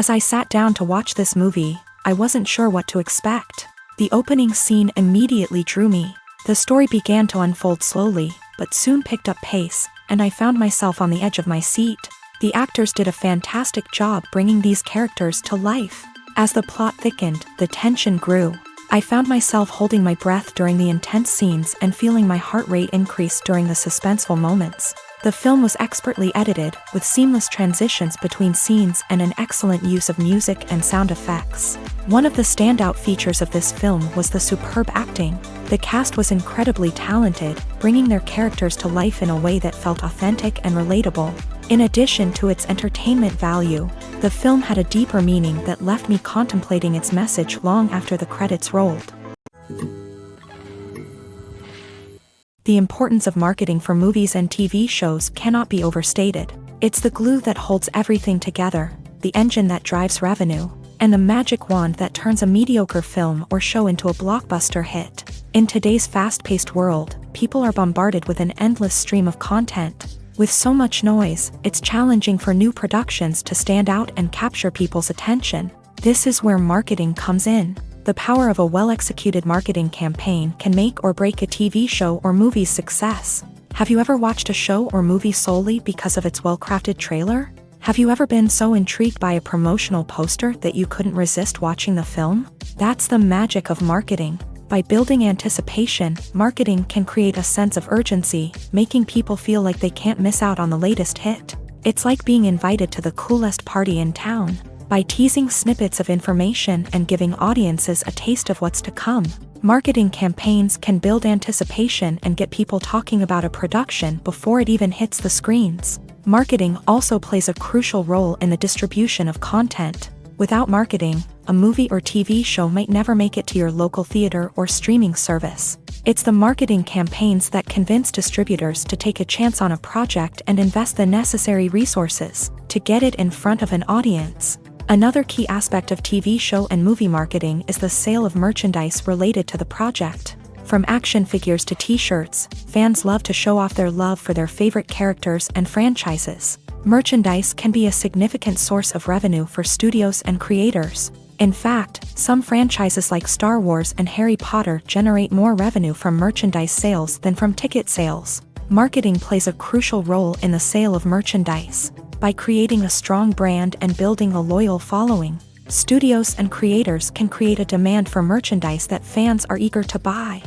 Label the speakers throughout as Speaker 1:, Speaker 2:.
Speaker 1: As I sat down to watch this movie, I wasn't sure what to expect. The opening scene immediately drew me. The story began to unfold slowly, but soon picked up pace, and I found myself on the edge of my seat. The actors did a fantastic job bringing these characters to life. As the plot thickened, the tension grew. I found myself holding my breath during the intense scenes and feeling my heart rate increase during the suspenseful moments. The film was expertly edited, with seamless transitions between scenes and an excellent use of music and sound effects. One of the standout features of this film was the superb acting. The cast was incredibly talented, bringing their characters to life in a way that felt authentic and relatable. In addition to its entertainment value, the film had a deeper meaning that left me contemplating its message long after the credits rolled. The importance of marketing for movies and TV shows cannot be overstated. It's the glue that holds everything together, the engine that drives revenue, and the magic wand that turns a mediocre film or show into a blockbuster hit. In today's fast-paced world, people are bombarded with an endless stream of content. With so much noise, it's challenging for new productions to stand out and capture people's attention. This is where marketing comes in. The power of a well-executed marketing campaign can make or break a TV show or movie's success. Have you ever watched a show or movie solely because of its well-crafted trailer? Have you ever been so intrigued by a promotional poster that you couldn't resist watching the film? That's the magic of marketing. By building anticipation, marketing can create a sense of urgency, making people feel like they can't miss out on the latest hit. It's like being invited to the coolest party in town. By teasing snippets of information and giving audiences a taste of what's to come, marketing campaigns can build anticipation and get people talking about a production before it even hits the screens. Marketing also plays a crucial role in the distribution of content. Without marketing, a movie or TV show might never make it to your local theater or streaming service. It's the marketing campaigns that convince distributors to take a chance on a project and invest the necessary resources to get it in front of an audience. Another key aspect of TV show and movie marketing is the sale of merchandise related to the project. From action figures to t-shirts, fans love to show off their love for their favorite characters and franchises. Merchandise can be a significant source of revenue for studios and creators. In fact, some franchises like Star Wars and Harry Potter generate more revenue from merchandise sales than from ticket sales. Marketing plays a crucial role in the sale of merchandise. By creating a strong brand and building a loyal following, studios and creators can create a demand for merchandise that fans are eager to buy.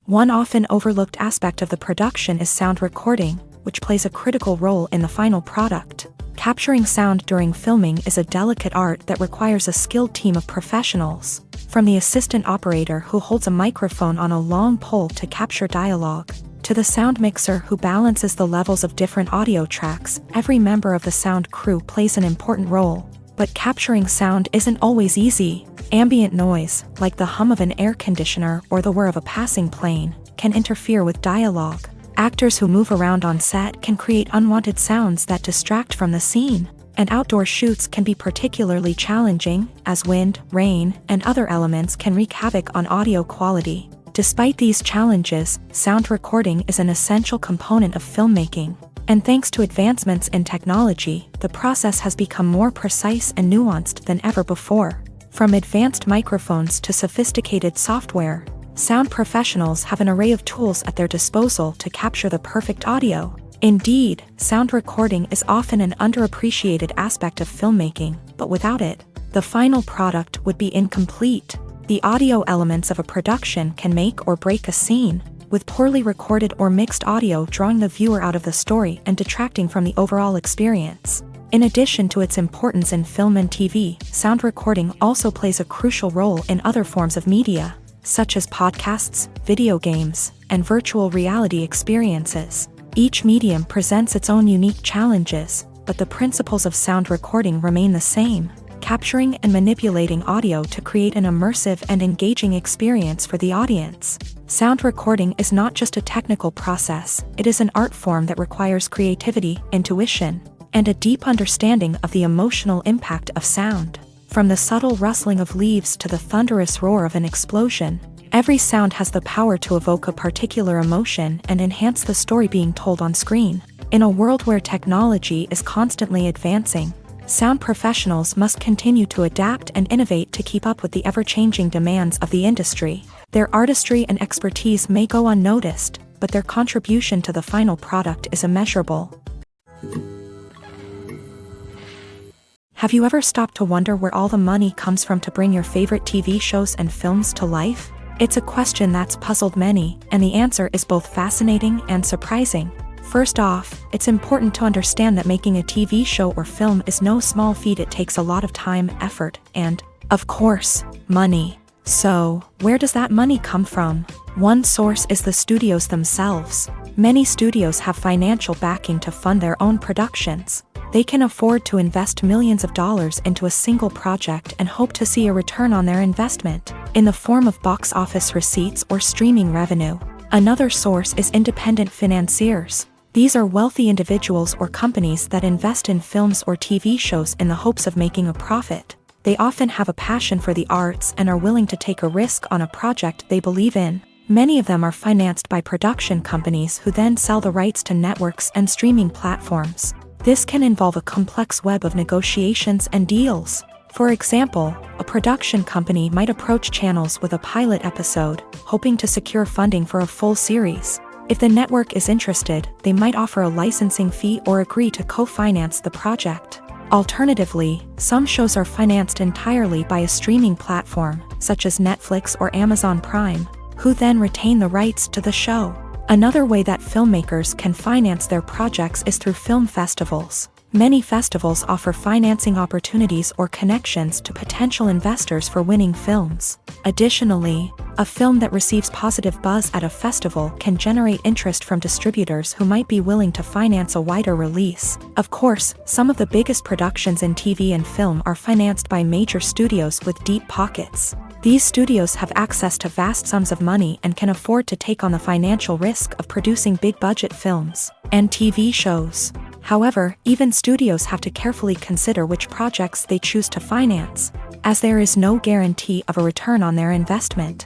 Speaker 1: One often overlooked aspect of the production is sound recording, which plays a critical role in the final product. Capturing sound during filming is a delicate art that requires a skilled team of professionals. From the assistant operator who holds a microphone on a long pole to capture dialogue, to the sound mixer who balances the levels of different audio tracks, every member of the sound crew plays an important role. But capturing sound isn't always easy. Ambient noise, like the hum of an air conditioner or the whir of a passing plane, can interfere with dialogue. Actors who move around on set can create unwanted sounds that distract from the scene. And outdoor shoots can be particularly challenging, as wind, rain, and other elements can wreak havoc on audio quality. Despite these challenges, sound recording is an essential component of filmmaking. And thanks to advancements in technology, the process has become more precise and nuanced than ever before. From advanced microphones to sophisticated software, sound professionals have an array of tools at their disposal to capture the perfect audio. Indeed, sound recording is often an underappreciated aspect of filmmaking, but without it, the final product would be incomplete. The audio elements of a production can make or break a scene, with poorly recorded or mixed audio drawing the viewer out of the story and detracting from the overall experience. In addition to its importance in film and TV, sound recording also plays a crucial role in other forms of media, such as podcasts, video games, and virtual reality experiences. Each medium presents its own unique challenges, but the principles of sound recording remain the same: capturing and manipulating audio to create an immersive and engaging experience for the audience. Sound recording is not just a technical process, it is an art form that requires creativity, intuition, and a deep understanding of the emotional impact of sound. From the subtle rustling of leaves to the thunderous roar of an explosion, every sound has the power to evoke a particular emotion and enhance the story being told on screen. In a world where technology is constantly advancing, sound professionals must continue to adapt and innovate to keep up with the ever-changing demands of the industry. Their artistry and expertise may go unnoticed, but their contribution to the final product is immeasurable. Have you ever stopped to wonder where all the money comes from to bring your favorite TV shows and films to life? It's a question that's puzzled many, and the answer is both fascinating and surprising. First off, it's important to understand that making a TV show or film is no small feat. It takes a lot of time, effort, and, of course, money. So, where does that money come from? One source is the studios themselves. Many studios have financial backing to fund their own productions. They can afford to invest millions of dollars into a single project and hope to see a return on their investment, in the form of box office receipts or streaming revenue. Another source is independent financiers. These are wealthy individuals or companies that invest in films or TV shows in the hopes of making a profit. They often have a passion for the arts and are willing to take a risk on a project they believe in. Many of them are financed by production companies who then sell the rights to networks and streaming platforms. This can involve a complex web of negotiations and deals. For example, a production company might approach channels with a pilot episode, hoping to secure funding for a full series. If the network is interested, they might offer a licensing fee or agree to co-finance the project. Alternatively, some shows are financed entirely by a streaming platform, such as Netflix or Amazon Prime, who then retain the rights to the show. Another way that filmmakers can finance their projects is through film festivals. Many festivals offer financing opportunities or connections to potential investors for winning films. Additionally, a film that receives positive buzz at a festival can generate interest from distributors who might be willing to finance a wider release. Of course, some of the biggest productions in TV and film are financed by major studios with deep pockets. These studios have access to vast sums of money and can afford to take on the financial risk of producing big-budget films and TV shows. However, even studios have to carefully consider which projects they choose to finance, as there is no guarantee of a return on their investment.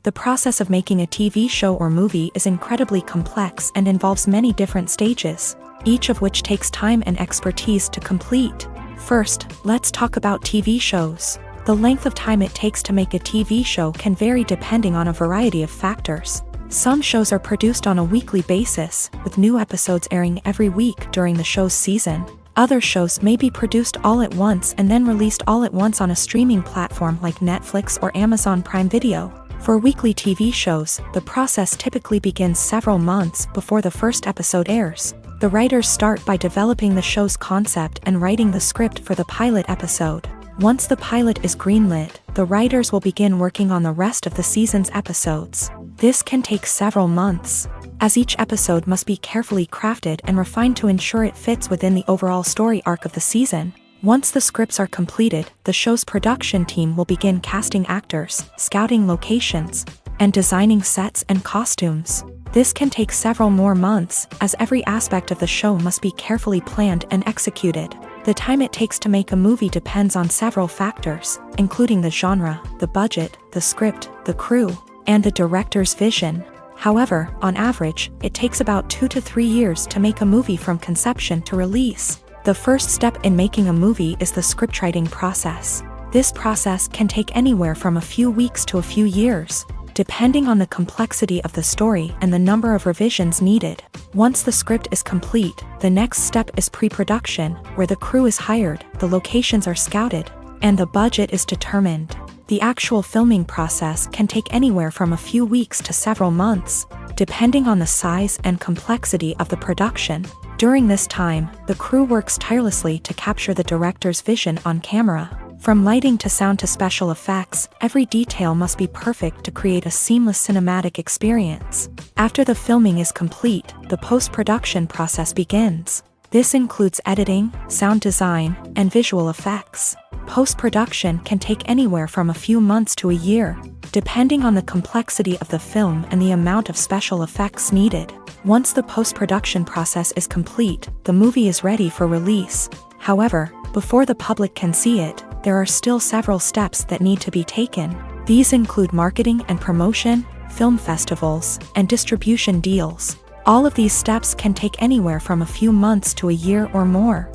Speaker 1: The process of making a TV show or movie is incredibly complex and involves many different stages, each of which takes time and expertise to complete. First, let's talk about TV shows. The length of time it takes to make a TV show can vary depending on a variety of factors. Some shows are produced on a weekly basis, with new episodes airing every week during the show's season. Other shows may be produced all at once and then released all at once on a streaming platform like Netflix or Amazon Prime Video. For weekly TV shows, the process typically begins several months before the first episode airs. The writers start by developing the show's concept and writing the script for the pilot episode. Once the pilot is greenlit, the writers will begin working on the rest of the season's episodes. This can take several months, as each episode must be carefully crafted and refined to ensure it fits within the overall story arc of the season. Once the scripts are completed, the show's production team will begin casting actors, scouting locations, and designing sets and costumes. This can take several more months, as every aspect of the show must be carefully planned and executed. The time it takes to make a movie depends on several factors, including the genre, the budget, the script, the crew, and the director's vision. However, on average, it takes about 2 to 3 years to make a movie from conception to release. The first step in making a movie is the scriptwriting process. This process can take anywhere from a few weeks to a few years, depending on the complexity of the story and the number of revisions needed. Once the script is complete, the next step is pre-production, where the crew is hired, the locations are scouted, and the budget is determined. The actual filming process can take anywhere from a few weeks to several months, depending on the size and complexity of the production. During this time, the crew works tirelessly to capture the director's vision on camera. From lighting to sound to special effects, every detail must be perfect to create a seamless cinematic experience. After the filming is complete, the post-production process begins. This includes editing, sound design, and visual effects. Post-production can take anywhere from a few months to a year, depending on the complexity of the film and the amount of special effects needed. Once the post-production process is complete, the movie is ready for release. However, before the public can see it, there are still several steps that need to be taken. These include marketing and promotion, film festivals, and distribution deals. All of these steps can take anywhere from a few months to a year or more.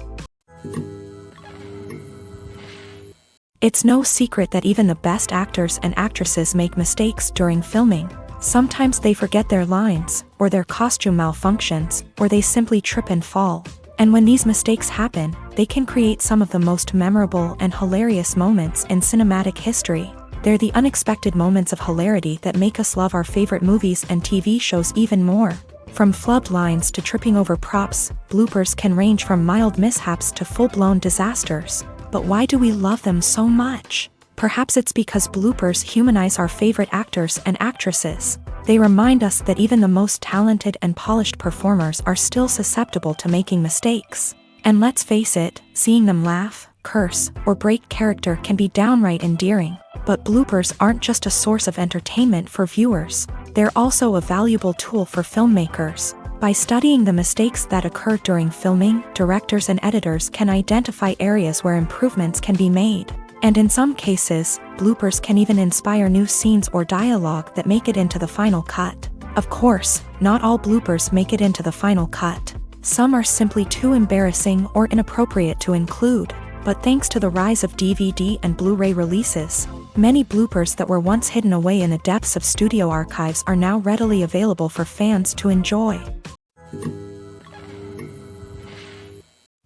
Speaker 1: It's no secret that even the best actors and actresses make mistakes during filming. Sometimes they forget their lines, or their costume malfunctions, or they simply trip and fall. And when these mistakes happen, they can create some of the most memorable and hilarious moments in cinematic history. They're the unexpected moments of hilarity that make us love our favorite movies and TV shows even more. From flubbed lines to tripping over props, bloopers can range from mild mishaps to full-blown disasters. But why do we love them so much? Perhaps it's because bloopers humanize our favorite actors and actresses. They remind us that even the most talented and polished performers are still susceptible to making mistakes. And let's face it, seeing them laugh, curse, or break character can be downright endearing. But bloopers aren't just a source of entertainment for viewers. They're also a valuable tool for filmmakers. By studying the mistakes that occur during filming, directors and editors can identify areas where improvements can be made. And in some cases, bloopers can even inspire new scenes or dialogue that make it into the final cut. Of course, not all bloopers make it into the final cut. Some are simply too embarrassing or inappropriate to include. But thanks to the rise of DVD and Blu-ray releases, many bloopers that were once hidden away in the depths of studio archives are now readily available for fans to enjoy.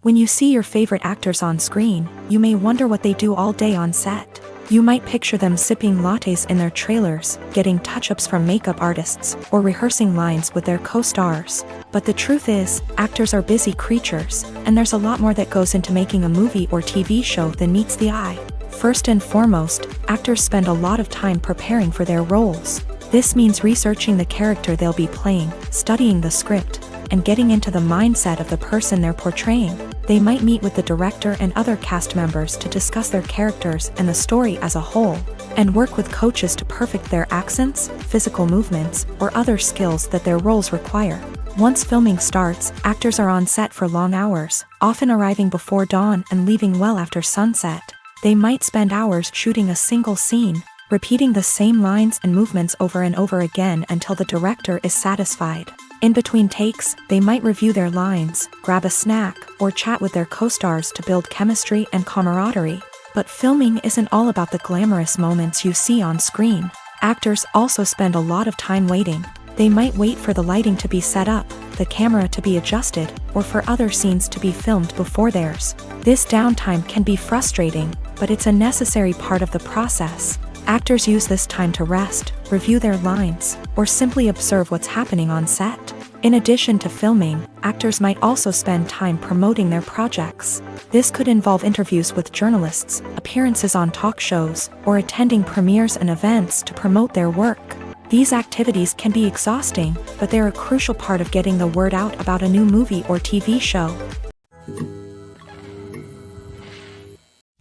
Speaker 1: When you see your favorite actors on screen, you may wonder what they do all day on set. You might picture them sipping lattes in their trailers, getting touch-ups from makeup artists, or rehearsing lines with their co-stars. But the truth is, actors are busy creatures, and there's a lot more that goes into making a movie or TV show than meets the eye. First and foremost, actors spend a lot of time preparing for their roles. This means researching the character they'll be playing, studying the script, and getting into the mindset of the person they're portraying. They might meet with the director and other cast members to discuss their characters and the story as a whole, and work with coaches to perfect their accents, physical movements, or other skills that their roles require. Once filming starts, actors are on set for long hours, often arriving before dawn and leaving well after sunset. They might spend hours shooting a single scene, repeating the same lines and movements over and over again until the director is satisfied. In between takes, they might review their lines, grab a snack, or chat with their co-stars to build chemistry and camaraderie. But filming isn't all about the glamorous moments you see on screen. Actors also spend a lot of time waiting. They might wait for the lighting to be set up, the camera to be adjusted, or for other scenes to be filmed before theirs. This downtime can be frustrating, but it's a necessary part of the process. Actors use this time to rest, review their lines, or simply observe what's happening on set. In addition to filming, actors might also spend time promoting their projects. This could involve interviews with journalists, appearances on talk shows, or attending premieres and events to promote their work. These activities can be exhausting, but they're a crucial part of getting the word out about a new movie or TV show.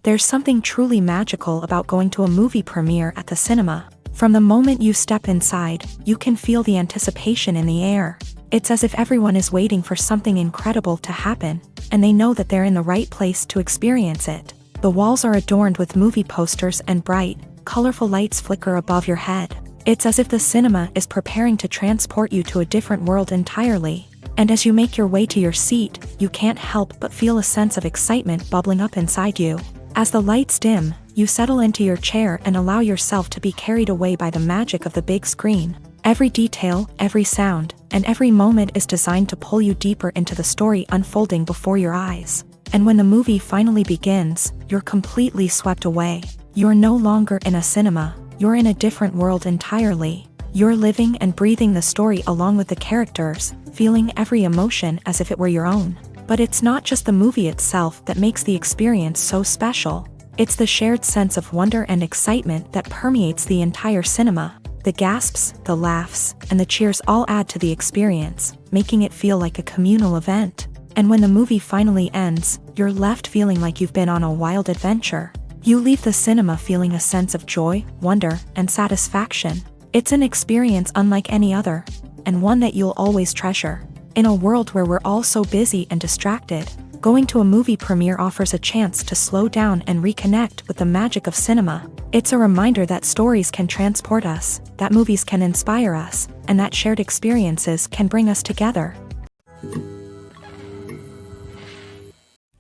Speaker 1: There's something truly magical about going to a movie premiere at the cinema. From the moment you step inside, you can feel the anticipation in the air. It's as if everyone is waiting for something incredible to happen, and they know that they're in the right place to experience it. The walls are adorned with movie posters and bright, colorful lights flicker above your head. It's as if the cinema is preparing to transport you to a different world entirely. And as you make your way to your seat, you can't help but feel a sense of excitement bubbling up inside you. As the lights dim, you settle into your chair and allow yourself to be carried away by the magic of the big screen. Every detail, every sound, and every moment is designed to pull you deeper into the story unfolding before your eyes. And when the movie finally begins, you're completely swept away. You're no longer in a cinema, you're in a different world entirely. You're living and breathing the story along with the characters, feeling every emotion as if it were your own. But it's not just the movie itself that makes the experience so special. It's the shared sense of wonder and excitement that permeates the entire cinema. The gasps, the laughs, and the cheers all add to the experience, making it feel like a communal event. And when the movie finally ends, you're left feeling like you've been on a wild adventure. You leave the cinema feeling a sense of joy, wonder, and satisfaction. It's an experience unlike any other, and one that you'll always treasure. In a world where we're all so busy and distracted, going to a movie premiere offers a chance to slow down and reconnect with the magic of cinema. It's a reminder that stories can transport us, that movies can inspire us, and that shared experiences can bring us together.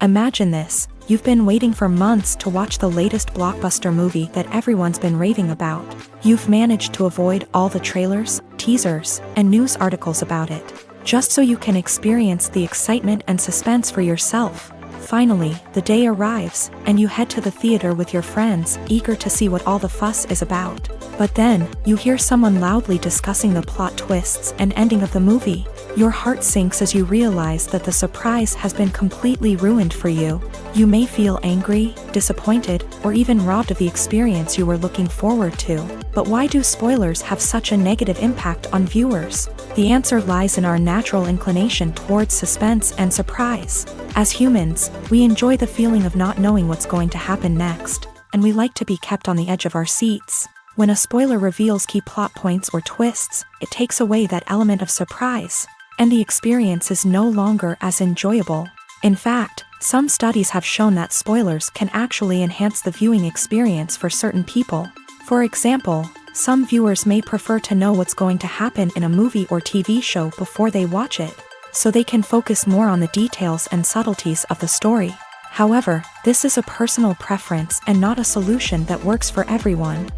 Speaker 1: Imagine this: you've been waiting for months to watch the latest blockbuster movie that everyone's been raving about. You've managed to avoid all the trailers, teasers, and news articles about it, just so you can experience the excitement and suspense for yourself. Finally, the day arrives, and you head to the theater with your friends, eager to see what all the fuss is about. But then, you hear someone loudly discussing the plot twists and ending of the movie. Your heart sinks as you realize that the surprise has been completely ruined for you. You may feel angry, disappointed, or even robbed of the experience you were looking forward to. But why do spoilers have such a negative impact on viewers? The answer lies in our natural inclination towards suspense and surprise. As humans, we enjoy the feeling of not knowing what's going to happen next, and we like to be kept on the edge of our seats. When a spoiler reveals key plot points or twists, it takes away that element of surprise, and the experience is no longer as enjoyable. In fact, some studies have shown that spoilers can actually enhance the viewing experience for certain people. For example, some viewers may prefer to know what's going to happen in a movie or TV show before they watch it, so they can focus more on the details and subtleties of the story. However, this is a personal preference and not a solution that works for everyone.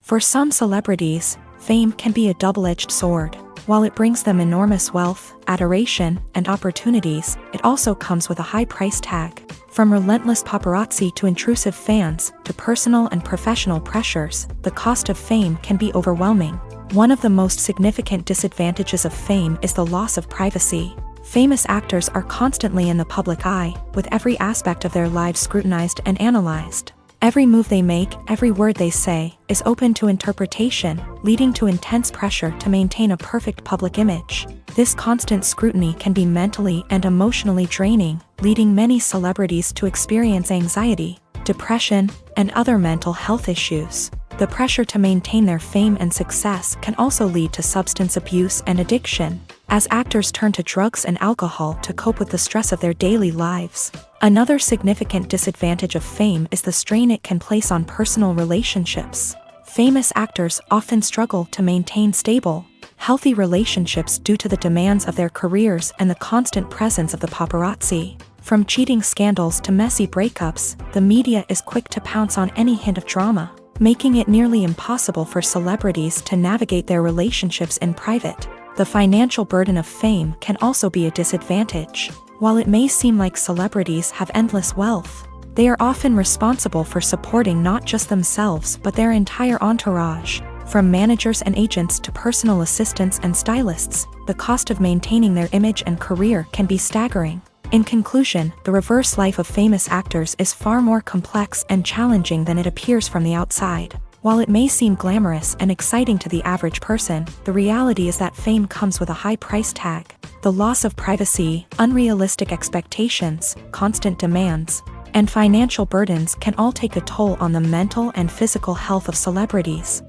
Speaker 1: For some celebrities, fame can be a double-edged sword. While it brings them enormous wealth, adoration, and opportunities, it also comes with a high price tag. From relentless paparazzi to intrusive fans, to personal and professional pressures, the cost of fame can be overwhelming. One of the most significant disadvantages of fame is the loss of privacy. Famous actors are constantly in the public eye, with every aspect of their lives scrutinized and analyzed. Every move they make, every word they say, is open to interpretation, leading to intense pressure to maintain a perfect public image. This constant scrutiny can be mentally and emotionally draining, leading many celebrities to experience anxiety, depression, and other mental health issues. The pressure to maintain their fame and success can also lead to substance abuse and addiction, as actors turn to drugs and alcohol to cope with the stress of their daily lives. Another significant disadvantage of fame is the strain it can place on personal relationships. Famous actors often struggle to maintain stable, healthy relationships due to the demands of their careers and the constant presence of the paparazzi. From cheating scandals to messy breakups, the media is quick to pounce on any hint of drama, making it nearly impossible for celebrities to navigate their relationships in private. The financial burden of fame can also be a disadvantage. While it may seem like celebrities have endless wealth, they are often responsible for supporting not just themselves but their entire entourage. From managers and agents to personal assistants and stylists, the cost of maintaining their image and career can be staggering. In conclusion, the reverse life of famous actors is far more complex and challenging than it appears from the outside. While it may seem glamorous and exciting to the average person, the reality is that fame comes with a high price tag. The loss of privacy, unrealistic expectations, constant demands, and financial burdens can all take a toll on the mental and physical health of celebrities.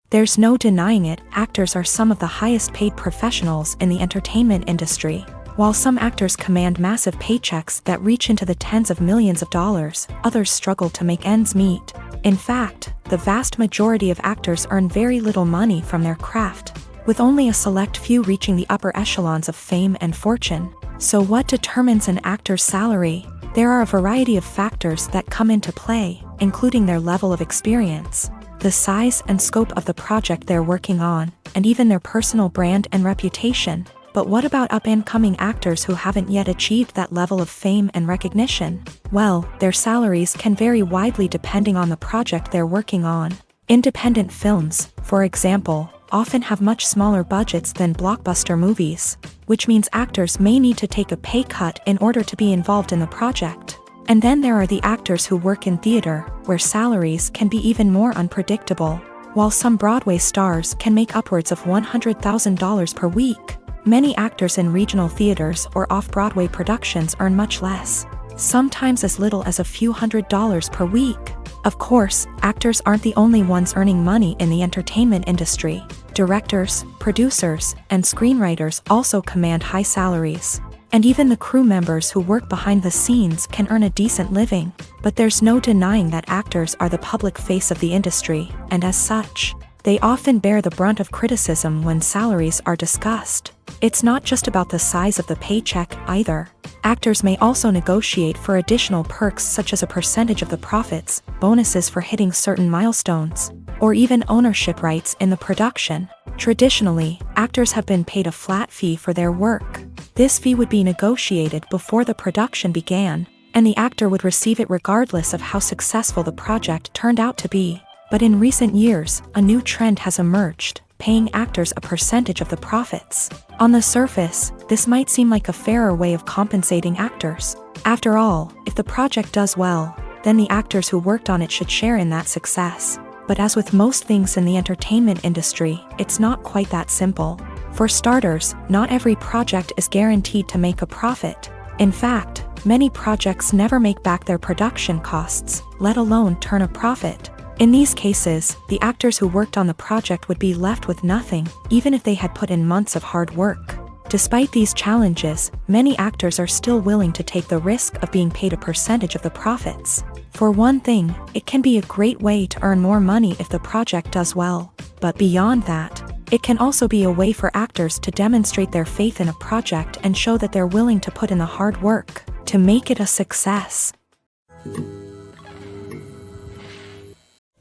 Speaker 1: There's no denying it, actors are some of the highest paid professionals in the entertainment industry. While some actors command massive paychecks that reach into the tens of millions of dollars, others struggle to make ends meet. In fact, the vast majority of actors earn very little money from their craft, with only a select few reaching the upper echelons of fame and fortune. So what determines an actor's salary? There are a variety of factors that come into play, including their level of experience, the size and scope of the project they're working on, and even their personal brand and reputation. But what about up-and-coming actors who haven't yet achieved that level of fame and recognition? Well, their salaries can vary widely depending on the project they're working on. Independent films, for example, often have much smaller budgets than blockbuster movies, which means actors may need to take a pay cut in order to be involved in the project. And then there are the actors who work in theater, where salaries can be even more unpredictable. While some Broadway stars can make upwards of $100,000 per week, many actors in regional theaters or off-Broadway productions earn much less, sometimes as little as a few $100s per week. Of course, actors aren't the only ones earning money in the entertainment industry. Directors, producers, and screenwriters also command high salaries. And even the crew members who work behind the scenes can earn a decent living. But there's no denying that actors are the public face of the industry, and as such, they often bear the brunt of criticism when salaries are discussed. It's not just about the size of the paycheck, either. Actors may also negotiate for additional perks such as a percentage of the profits, bonuses for hitting certain milestones, or even ownership rights in the production. Traditionally, actors have been paid a flat fee for their work. This fee would be negotiated before the production began, and the actor would receive it regardless of how successful the project turned out to be. But in recent years, a new trend has emerged, paying actors a percentage of the profits. On the surface, this might seem like a fairer way of compensating actors. After all, if the project does well, then the actors who worked on it should share in that success. But as with most things in the entertainment industry, it's not quite that simple. For starters, not every project is guaranteed to make a profit. In fact, many projects never make back their production costs, let alone turn a profit. In these cases, the actors who worked on the project would be left with nothing, even if they had put in months of hard work. Despite these challenges, many actors are still willing to take the risk of being paid a percentage of the profits. For one thing, it can be a great way to earn more money if the project does well. But beyond that, it can also be a way for actors to demonstrate their faith in a project and show that they're willing to put in the hard work to make it a success.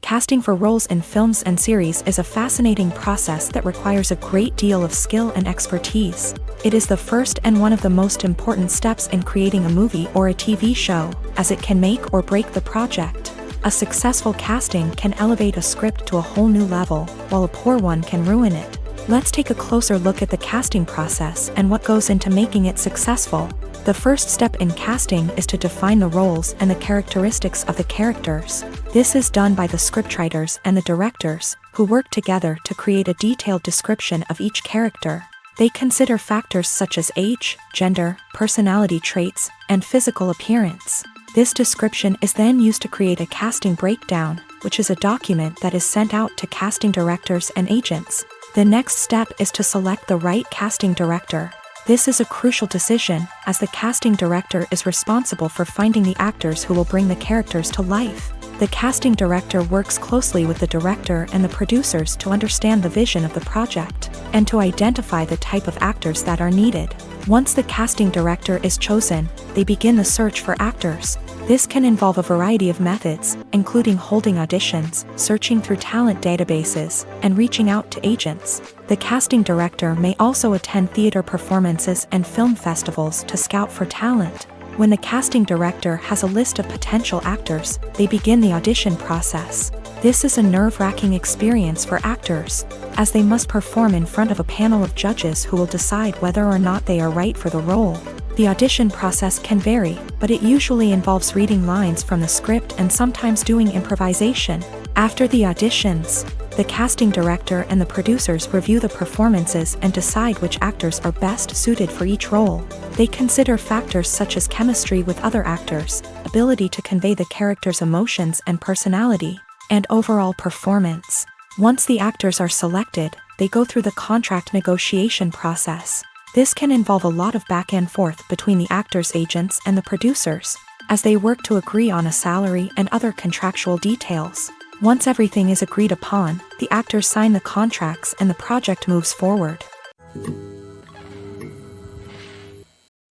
Speaker 1: Casting for roles in films and series is a fascinating process that requires a great deal of skill and expertise. It is the first and one of the most important steps in creating a movie or a TV show, as it can make or break the project. A successful casting can elevate a script to a whole new level, while a poor one can ruin it. Let's take a closer look at the casting process and what goes into making it successful. The first step in casting is to define the roles and the characteristics of the characters. This is done by the scriptwriters and the directors, who work together to create a detailed description of each character. They consider factors such as age, gender, personality traits, and physical appearance. This description is then used to create a casting breakdown, which is a document that is sent out to casting directors and agents. The next step is to select the right casting director. This is a crucial decision, as the casting director is responsible for finding the actors who will bring the characters to life. The casting director works closely with the director and the producers to understand the vision of the project, and to identify the type of actors that are needed. Once the casting director is chosen, they begin the search for actors. This can involve a variety of methods, including holding auditions, searching through talent databases, and reaching out to agents. The casting director may also attend theater performances and film festivals to scout for talent. When the casting director has a list of potential actors, they begin the audition process. This is a nerve-wracking experience for actors, as they must perform in front of a panel of judges who will decide whether or not they are right for the role. The audition process can vary, but it usually involves reading lines from the script and sometimes doing improvisation. After the auditions, the casting director and the producers review the performances and decide which actors are best suited for each role. They consider factors such as chemistry with other actors, ability to convey the character's emotions and personality, and overall performance. Once the actors are selected, they go through the contract negotiation process. This can involve a lot of back and forth between the actors' agents and the producers, as they work to agree on a salary and other contractual details. Once everything is agreed upon, the actors sign the contracts and the project moves forward.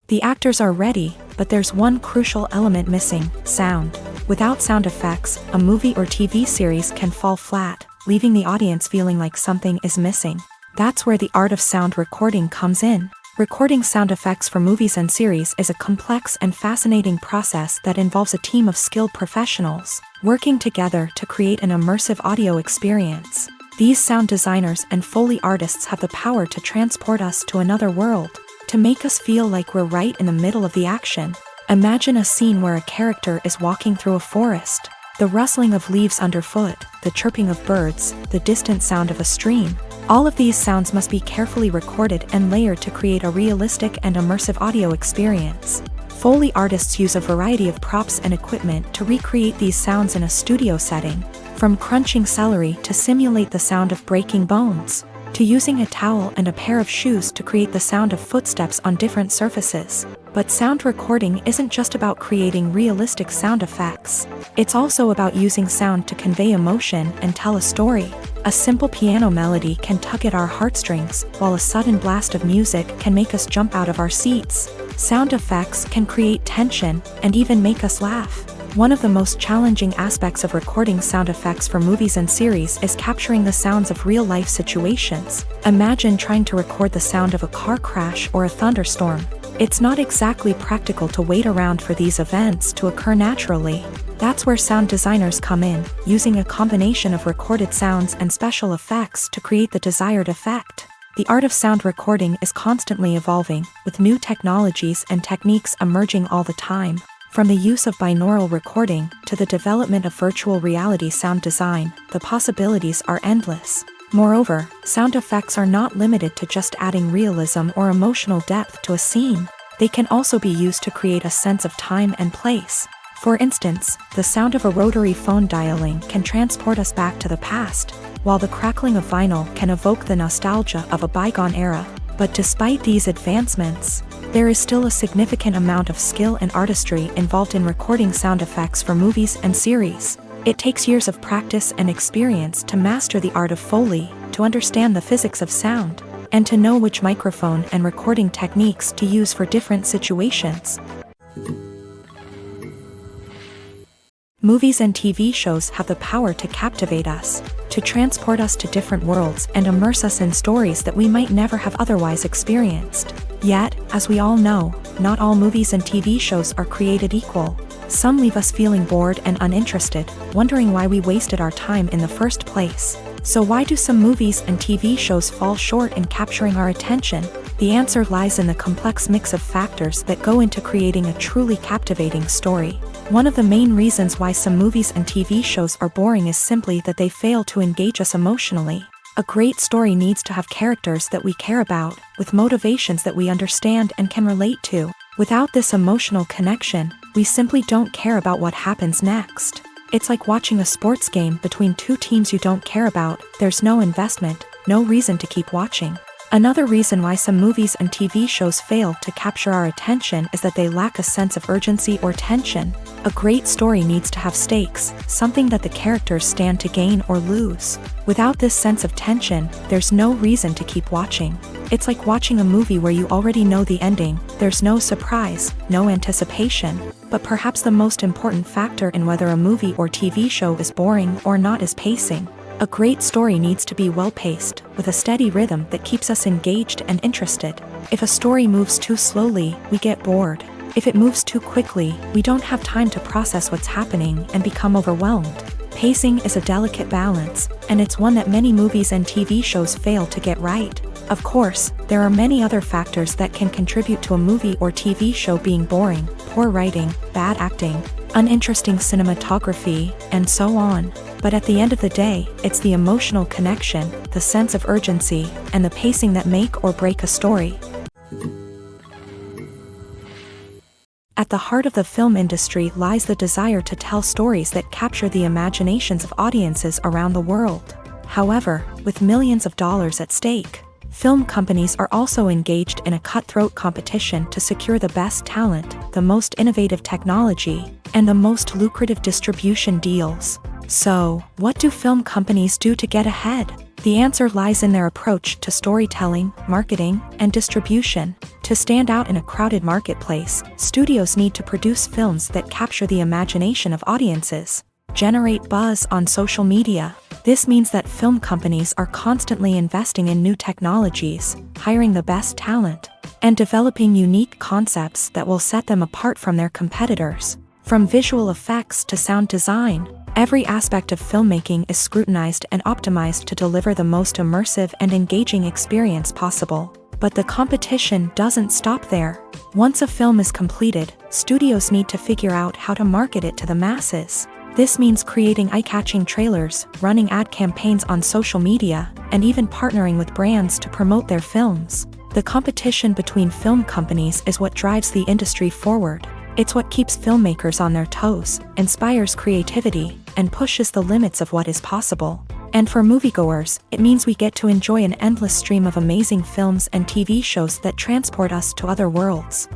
Speaker 1: The actors are ready, but there's one crucial element missing: sound. Without sound effects, a movie or TV series can fall flat, leaving the audience feeling like something is missing. That's where the art of sound recording comes in. Recording sound effects for movies and series is a complex and fascinating process that involves a team of skilled professionals working together to create an immersive audio experience. These sound designers and Foley artists have the power to transport us to another world, to make us feel like we're right in the middle of the action. Imagine a scene where a character is walking through a forest. The rustling of leaves underfoot, the chirping of birds, the distant sound of a stream. All of these sounds must be carefully recorded and layered to create a realistic and immersive audio experience. Foley artists use a variety of props and equipment to recreate these sounds in a studio setting, from crunching celery to simulate the sound of breaking bones. to using a towel and a pair of shoes to create the sound of footsteps on different surfaces. But sound recording isn't just about creating realistic sound effects. It's also about using sound to convey emotion and tell a story. A simple piano melody can tug at our heartstrings, while a sudden blast of music can make us jump out of our seats. Sound effects can create tension and even make us laugh. One of the most challenging aspects of recording sound effects for movies and series is capturing the sounds of real-life situations. Imagine trying to record the sound of a car crash or a thunderstorm. It's not exactly practical to wait around for these events to occur naturally. That's where sound designers come in, using a combination of recorded sounds and special effects to create the desired effect. The art of sound recording is constantly evolving, with new technologies and techniques emerging all the time. From the use of binaural recording to the development of virtual reality sound design, the possibilities are endless. Moreover, sound effects are not limited to just adding realism or emotional depth to a scene. They can also be used to create a sense of time and place. For instance, the sound of a rotary phone dialing can transport us back to the past, while the crackling of vinyl can evoke the nostalgia of a bygone era. But despite these advancements, there is still a significant amount of skill and artistry involved in recording sound effects for movies and series. It takes years of practice and experience to master the art of Foley, to understand the physics of sound, and to know which microphone and recording techniques to use for different situations. Movies and TV shows have the power to captivate us, to transport us to different worlds and immerse us in stories that we might never have otherwise experienced. Yet, as we all know, not all movies and TV shows are created equal. Some leave us feeling bored and uninterested, wondering why we wasted our time in the first place. So why do some movies and TV shows fall short in capturing our attention? The answer lies in the complex mix of factors that go into creating a truly captivating story. One of the main reasons why some movies and TV shows are boring is simply that they fail to engage us emotionally. A great story needs to have characters that we care about, with motivations that we understand and can relate to. Without this emotional connection, we simply don't care about what happens next. It's like watching a sports game between two teams you don't care about. There's no investment, no reason to keep watching. Another reason why some movies and TV shows fail to capture our attention is that they lack a sense of urgency or tension. A great story needs to have stakes, something that the characters stand to gain or lose. Without this sense of tension, there's no reason to keep watching. It's like watching a movie where you already know the ending. There's no surprise, no anticipation. But perhaps the most important factor in whether a movie or TV show is boring or not is pacing. A great story needs to be well-paced, with a steady rhythm that keeps us engaged and interested. If a story moves too slowly, we get bored. If it moves too quickly, we don't have time to process what's happening and become overwhelmed. Pacing is a delicate balance, and it's one that many movies and TV shows fail to get right. Of course, there are many other factors that can contribute to a movie or TV show being boring: poor writing, bad acting, uninteresting cinematography, and so on. But at the end of the day, it's the emotional connection, the sense of urgency, and the pacing that make or break a story. At the heart of the film industry lies the desire to tell stories that capture the imaginations of audiences around the world. However, with millions of dollars at stake, film companies are also engaged in a cutthroat competition to secure the best talent, the most innovative technology, and the most lucrative distribution deals. So, what do film companies do to get ahead? The answer lies in their approach to storytelling, marketing, and distribution. To stand out in a crowded marketplace, studios need to produce films that capture the imagination of audiences, generate buzz on social media. This means that film companies are constantly investing in new technologies, hiring the best talent, and developing unique concepts that will set them apart from their competitors. From visual effects to sound design, every aspect of filmmaking is scrutinized and optimized to deliver the most immersive and engaging experience possible. But the competition doesn't stop there. Once a film is completed, studios need to figure out how to market it to the masses. This means creating eye-catching trailers, running ad campaigns on social media, and even partnering with brands to promote their films. The competition between film companies is what drives the industry forward. It's what keeps filmmakers on their toes, inspires creativity, and pushes the limits of what is possible. And for moviegoers, it means we get to enjoy an endless stream of amazing films and TV shows that transport us to other worlds.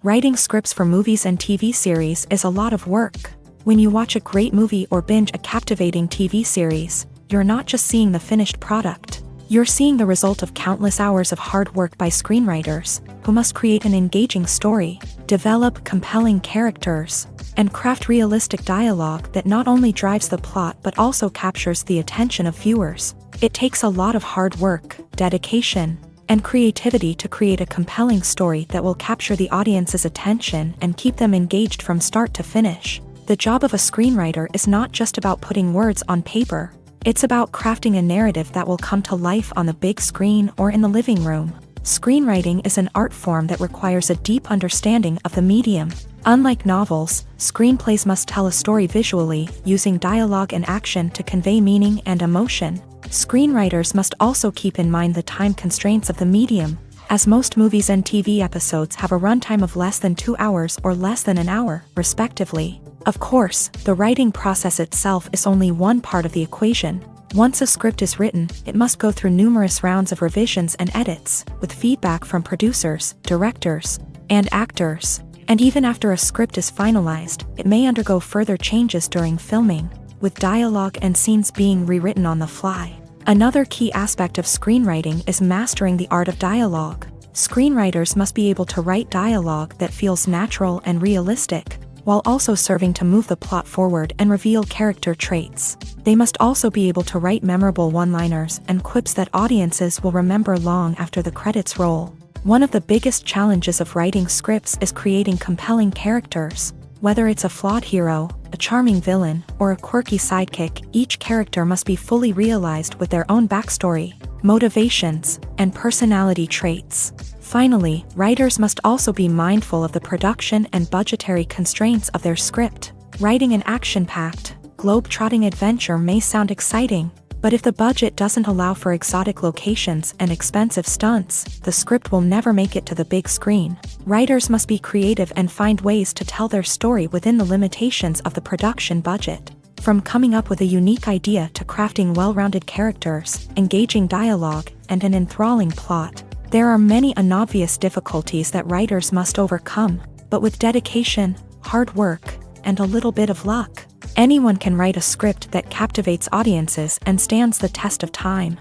Speaker 1: Writing scripts for movies and TV series is a lot of work. When you watch a great movie or binge a captivating TV series, you're not just seeing the finished product. You're seeing the result of countless hours of hard work by screenwriters, who must create an engaging story, develop compelling characters, and craft realistic dialogue that not only drives the plot but also captures the attention of viewers. It takes a lot of hard work, dedication, and creativity to create a compelling story that will capture the audience's attention and keep them engaged from start to finish. The job of a screenwriter is not just about putting words on paper. It's about crafting a narrative that will come to life on the big screen or in the living room. Screenwriting is an art form that requires a deep understanding of the medium. Unlike novels, screenplays must tell a story visually, using dialogue and action to convey meaning and emotion. Screenwriters must also keep in mind the time constraints of the medium, as most movies and TV episodes have a runtime of less than 2 hours or less than an hour, respectively. Of course, the writing process itself is only one part of the equation. Once a script is written, it must go through numerous rounds of revisions and edits, with feedback from producers, directors, and actors. And even after a script is finalized, it may undergo further changes during filming, with dialogue and scenes being rewritten on the fly. Another key aspect of screenwriting is mastering the art of dialogue. Screenwriters must be able to write dialogue that feels natural and realistic, while also serving to move the plot forward and reveal character traits. They must also be able to write memorable one-liners and quips that audiences will remember long after the credits roll. One of the biggest challenges of writing scripts is creating compelling characters. Whether it's a flawed hero, a charming villain, or a quirky sidekick, each character must be fully realized with their own backstory, motivations, and personality traits. Finally, writers must also be mindful of the production and budgetary constraints of their script. Writing an action-packed, globe-trotting adventure may sound exciting, but if the budget doesn't allow for exotic locations and expensive stunts, the script will never make it to the big screen. Writers must be creative and find ways to tell their story within the limitations of the production budget. From coming up with a unique idea to crafting well-rounded characters, engaging dialogue, and an enthralling plot, there are many unobvious difficulties that writers must overcome, but with dedication, hard work, and a little bit of luck, anyone can write a script that captivates audiences and stands the test of time.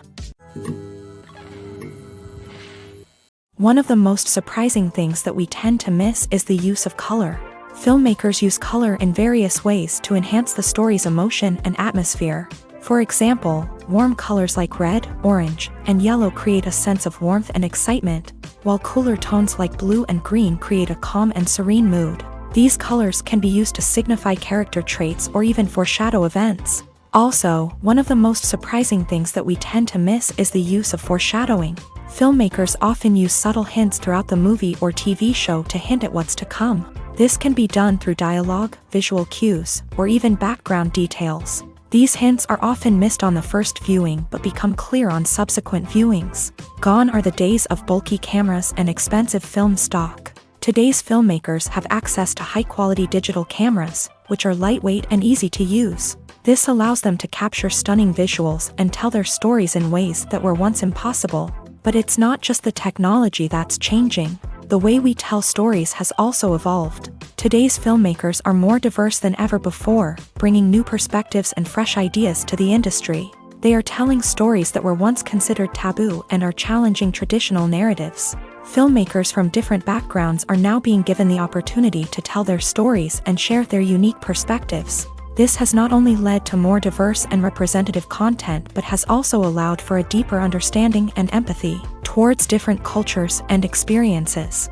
Speaker 1: One of the most surprising things that we tend to miss is the use of color. Filmmakers use color in various ways to enhance the story's emotion and atmosphere. For example, warm colors like red, orange, and yellow create a sense of warmth and excitement, while cooler tones like blue and green create a calm and serene mood. These colors can be used to signify character traits or even foreshadow events. Also, one of the most surprising things that we tend to miss is the use of foreshadowing. Filmmakers often use subtle hints throughout the movie or TV show to hint at what's to come. This can be done through dialogue, visual cues, or even background details. These hints are often missed on the first viewing but become clear on subsequent viewings. Gone are the days of bulky cameras and expensive film stock. Today's filmmakers have access to high-quality digital cameras, which are lightweight and easy to use. This allows them to capture stunning visuals and tell their stories in ways that were once impossible. But it's not just the technology that's changing. The way we tell stories has also evolved. Today's filmmakers are more diverse than ever before, bringing new perspectives and fresh ideas to the industry. They are telling stories that were once considered taboo and are challenging traditional narratives. Filmmakers from different backgrounds are now being given the opportunity to tell their stories and share their unique perspectives. This has not only led to more diverse and representative content but has also allowed for a deeper understanding and empathy towards different cultures and experiences.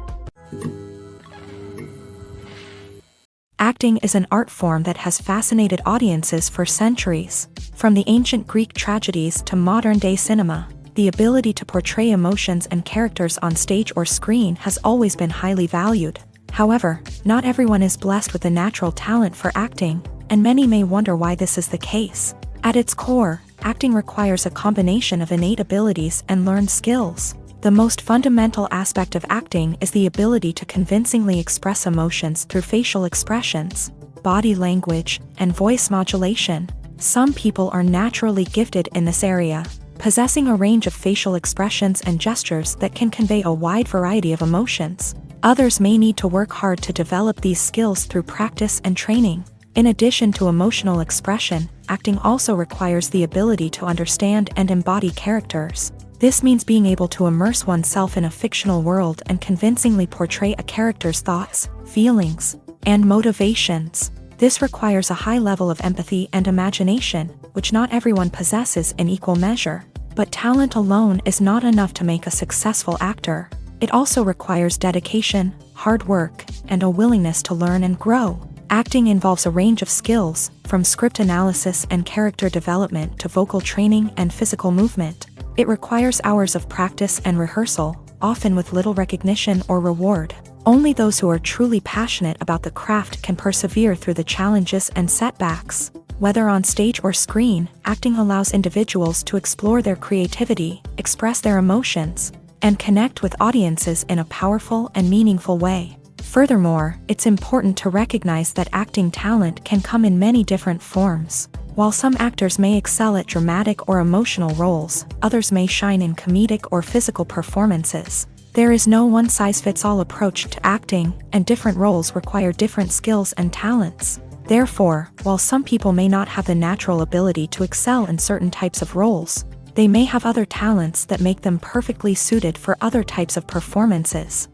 Speaker 1: Acting is an art form that has fascinated audiences for centuries. From the ancient Greek tragedies to modern-day cinema, the ability to portray emotions and characters on stage or screen has always been highly valued. However, not everyone is blessed with a natural talent for acting, and many may wonder why this is the case. At its core, acting requires a combination of innate abilities and learned skills. The most fundamental aspect of acting is the ability to convincingly express emotions through facial expressions, body language, and voice modulation. Some people are naturally gifted in this area, possessing a range of facial expressions and gestures that can convey a wide variety of emotions. Others may need to work hard to develop these skills through practice and training. In addition to emotional expression, acting also requires the ability to understand and embody characters. This means being able to immerse oneself in a fictional world and convincingly portray a character's thoughts, feelings, and motivations. This requires a high level of empathy and imagination, which not everyone possesses in equal measure. But talent alone is not enough to make a successful actor. It also requires dedication, hard work, and a willingness to learn and grow. Acting involves a range of skills, from script analysis and character development to vocal training and physical movement. It requires hours of practice and rehearsal, often with little recognition or reward. Only those who are truly passionate about the craft can persevere through the challenges and setbacks. Whether on stage or screen, acting allows individuals to explore their creativity, express their emotions, and connect with audiences in a powerful and meaningful way. Furthermore, it's important to recognize that acting talent can come in many different forms. While some actors may excel at dramatic or emotional roles, others may shine in comedic or physical performances. There is no one-size-fits-all approach to acting, and different roles require different skills and talents. Therefore, while some people may not have the natural ability to excel in certain types of roles, they may have other talents that make them perfectly suited for other types of performances.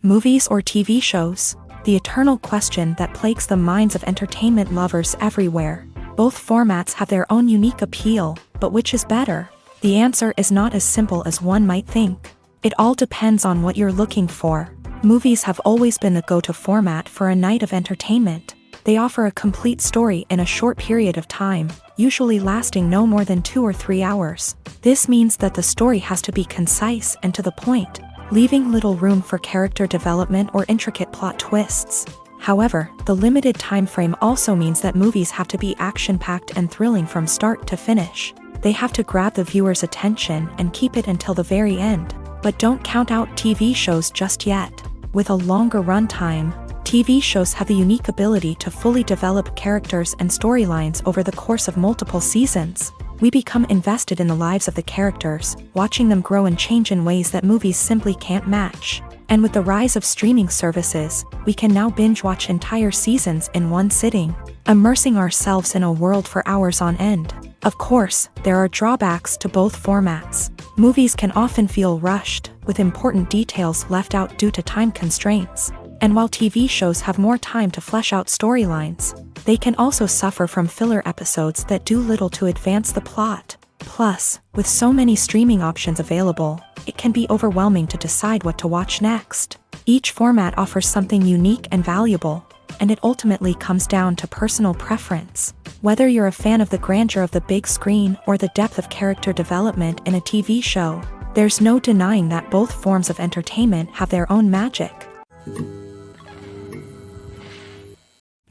Speaker 1: Movies or TV shows? The eternal question that plagues the minds of entertainment lovers everywhere. Both formats have their own unique appeal, but which is better? The answer is not as simple as one might think. It all depends on what you're looking for. Movies have always been the go-to format for a night of entertainment. They offer a complete story in a short period of time, usually lasting no more than 2 or 3 hours. This means that the story has to be concise and to the point, leaving little room for character development or intricate plot twists. However, the limited time frame also means that movies have to be action-packed and thrilling from start to finish. They have to grab the viewer's attention and keep it until the very end. But don't count out TV shows just yet. With a longer runtime, TV shows have the unique ability to fully develop characters and storylines over the course of multiple seasons. We become invested in the lives of the characters, watching them grow and change in ways that movies simply can't match. And with the rise of streaming services, we can now binge-watch entire seasons in one sitting, immersing ourselves in a world for hours on end. Of course, there are drawbacks to both formats. Movies can often feel rushed, with important details left out due to time constraints. And while TV shows have more time to flesh out storylines, they can also suffer from filler episodes that do little to advance the plot. Plus, with so many streaming options available, it can be overwhelming to decide what to watch next. Each format offers something unique and valuable, and it ultimately comes down to personal preference. Whether you're a fan of the grandeur of the big screen or the depth of character development in a TV show, there's no denying that both forms of entertainment have their own magic.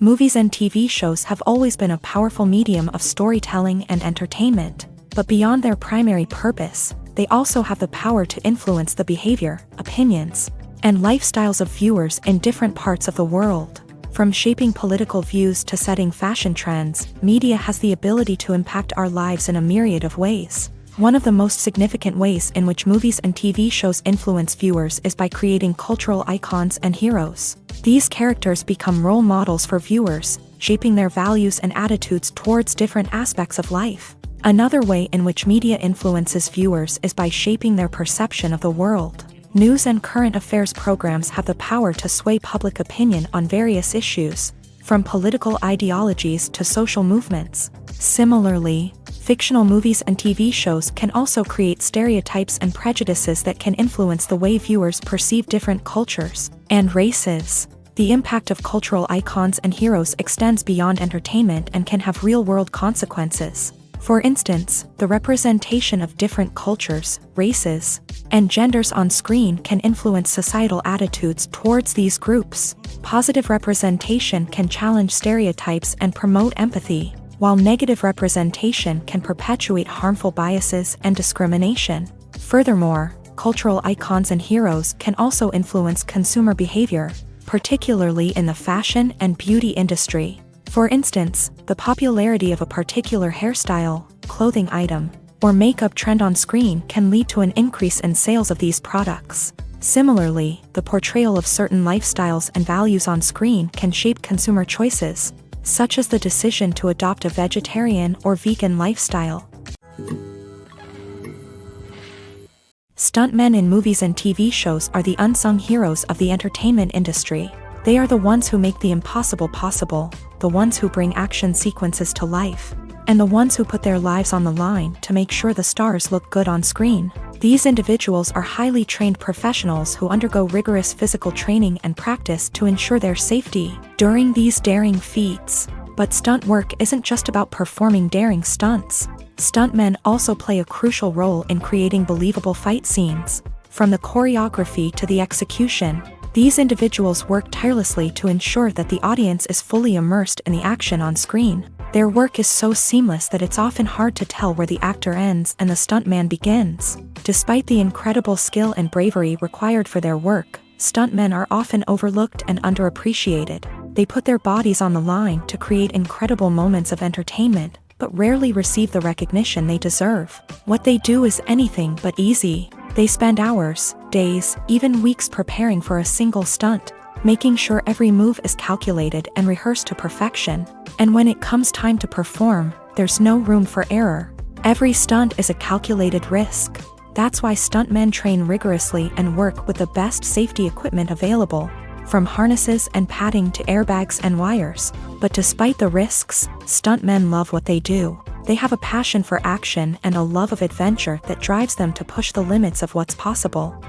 Speaker 1: Movies and TV shows have always been a powerful medium of storytelling and entertainment, but beyond their primary purpose, they also have the power to influence the behavior, opinions, and lifestyles of viewers in different parts of the world. From shaping political views to setting fashion trends, media has the ability to impact our lives in a myriad of ways. One of the most significant ways in which movies and TV shows influence viewers is by creating cultural icons and heroes. These characters become role models for viewers, shaping their values and attitudes towards different aspects of life. Another way in which media influences viewers is by shaping their perception of the world. News and current affairs programs have the power to sway public opinion on various issues, from political ideologies to social movements. Similarly, fictional movies and TV shows can also create stereotypes and prejudices that can influence the way viewers perceive different cultures and races. The impact of cultural icons and heroes extends beyond entertainment and can have real-world consequences. For instance, the representation of different cultures, races, and genders on screen can influence societal attitudes towards these groups. Positive representation can challenge stereotypes and promote empathy, while negative representation can perpetuate harmful biases and discrimination. Furthermore, cultural icons and heroes can also influence consumer behavior, particularly in the fashion and beauty industry. For instance, the popularity of a particular hairstyle, clothing item, or makeup trend on screen can lead to an increase in sales of these products. Similarly, the portrayal of certain lifestyles and values on screen can shape consumer choices, such as the decision to adopt a vegetarian or vegan lifestyle. Stuntmen in movies and TV shows are the unsung heroes of the entertainment industry. They are the ones who make the impossible possible, the ones who bring action sequences to life, and the ones who put their lives on the line to make sure the stars look good on screen. These individuals are highly trained professionals who undergo rigorous physical training and practice to ensure their safety during these daring feats. But stunt work isn't just about performing daring stunts. Stuntmen also play a crucial role in creating believable fight scenes. From the choreography to the execution, these individuals work tirelessly to ensure that the audience is fully immersed in the action on screen. Their work is so seamless that it's often hard to tell where the actor ends and the stuntman begins. Despite the incredible skill and bravery required for their work, stuntmen are often overlooked and underappreciated. They put their bodies on the line to create incredible moments of entertainment, but rarely receive the recognition they deserve. What they do is anything but easy. They spend hours, days, even weeks preparing for a single stunt, making sure every move is calculated and rehearsed to perfection. And when it comes time to perform, there's no room for error. Every stunt is a calculated risk. That's why stuntmen train rigorously and work with the best safety equipment available, from harnesses and padding to airbags and wires. But despite the risks, stuntmen love what they do. They have a passion for action and a love of adventure that drives them to push the limits of what's possible.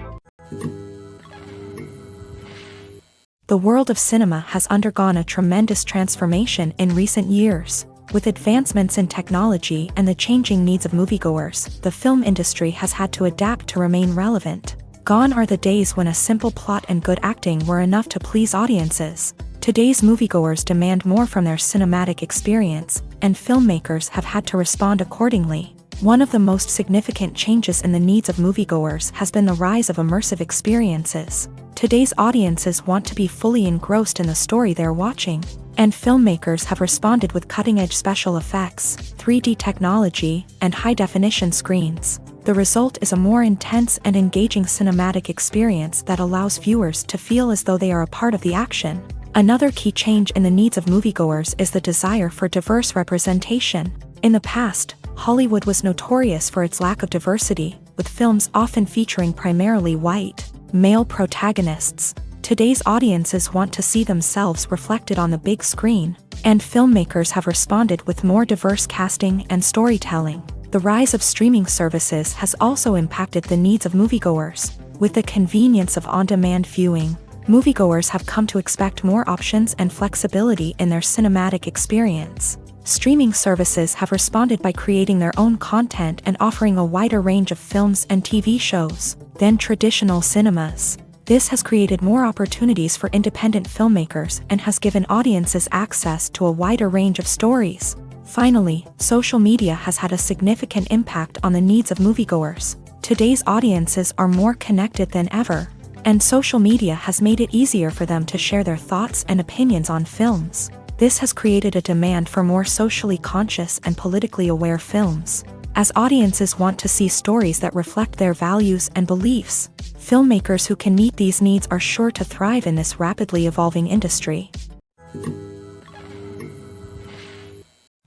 Speaker 1: The world of cinema has undergone a tremendous transformation in recent years. With advancements in technology and the changing needs of moviegoers, the film industry has had to adapt to remain relevant. Gone are the days when a simple plot and good acting were enough to please audiences. Today's moviegoers demand more from their cinematic experience, and filmmakers have had to respond accordingly. One of the most significant changes in the needs of moviegoers has been the rise of immersive experiences. Today's audiences want to be fully engrossed in the story they're watching, and filmmakers have responded with cutting-edge special effects, 3D technology, and high-definition screens. The result is a more intense and engaging cinematic experience that allows viewers to feel as though they are a part of the action. Another key change in the needs of moviegoers is the desire for diverse representation. In the past, Hollywood was notorious for its lack of diversity, with films often featuring primarily white, male protagonists. Today's audiences want to see themselves reflected on the big screen, and filmmakers have responded with more diverse casting and storytelling. The rise of streaming services has also impacted the needs of moviegoers. With the convenience of on-demand viewing, moviegoers have come to expect more options and flexibility in their cinematic experience. Streaming services have responded by creating their own content and offering a wider range of films and TV shows than traditional cinemas. This has created more opportunities for independent filmmakers and has given audiences access to a wider range of stories. Finally, social media has had a significant impact on the needs of moviegoers. Today's audiences are more connected than ever, and social media has made it easier for them to share their thoughts and opinions on films. This has created a demand for more socially conscious and politically aware films. As audiences want to see stories that reflect their values and beliefs, filmmakers who can meet these needs are sure to thrive in this rapidly evolving industry.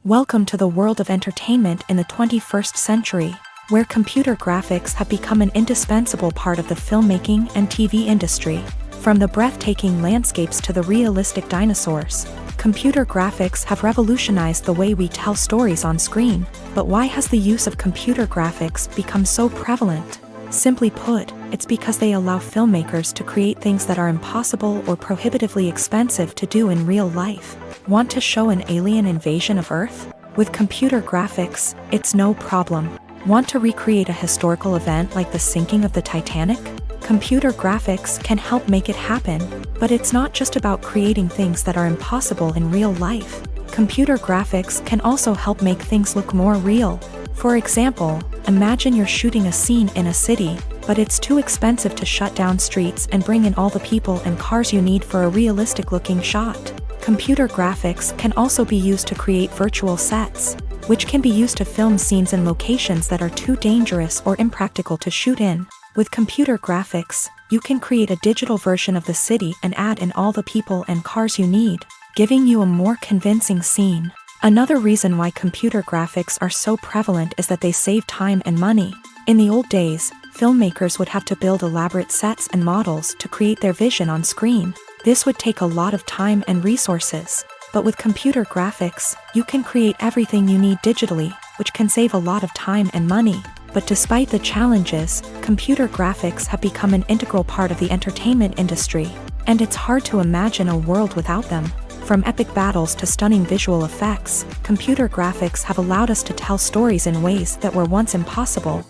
Speaker 1: Welcome to the world of entertainment in the 21st century, where computer graphics have become an indispensable part of the filmmaking and TV industry. From the breathtaking landscapes to the realistic dinosaurs, computer graphics have revolutionized the way we tell stories on screen. But why has the use of computer graphics become so prevalent? Simply put, it's because they allow filmmakers to create things that are impossible or prohibitively expensive to do in real life. Want to show an alien invasion of Earth? With computer graphics, it's no problem. Want to recreate a historical event like the sinking of the Titanic? Computer graphics can help make it happen, but it's not just about creating things that are impossible in real life. Computer graphics can also help make things look more real. For example, imagine you're shooting a scene in a city, but it's too expensive to shut down streets and bring in all the people and cars you need for a realistic-looking shot. Computer graphics can also be used to create virtual sets, which can be used to film scenes in locations that are too dangerous or impractical to shoot in. With computer graphics, you can create a digital version of the city and add in all the people and cars you need, giving you a more convincing scene. Another reason why computer graphics are so prevalent is that they save time and money. In the old days, filmmakers would have to build elaborate sets and models to create their vision on screen. This would take a lot of time and resources. But with computer graphics, you can create everything you need digitally, which can save a lot of time and money. But despite the challenges, computer graphics have become an integral part of the entertainment industry, and it's hard to imagine a world without them. From epic battles to stunning visual effects, computer graphics have allowed us to tell stories in ways that were once impossible.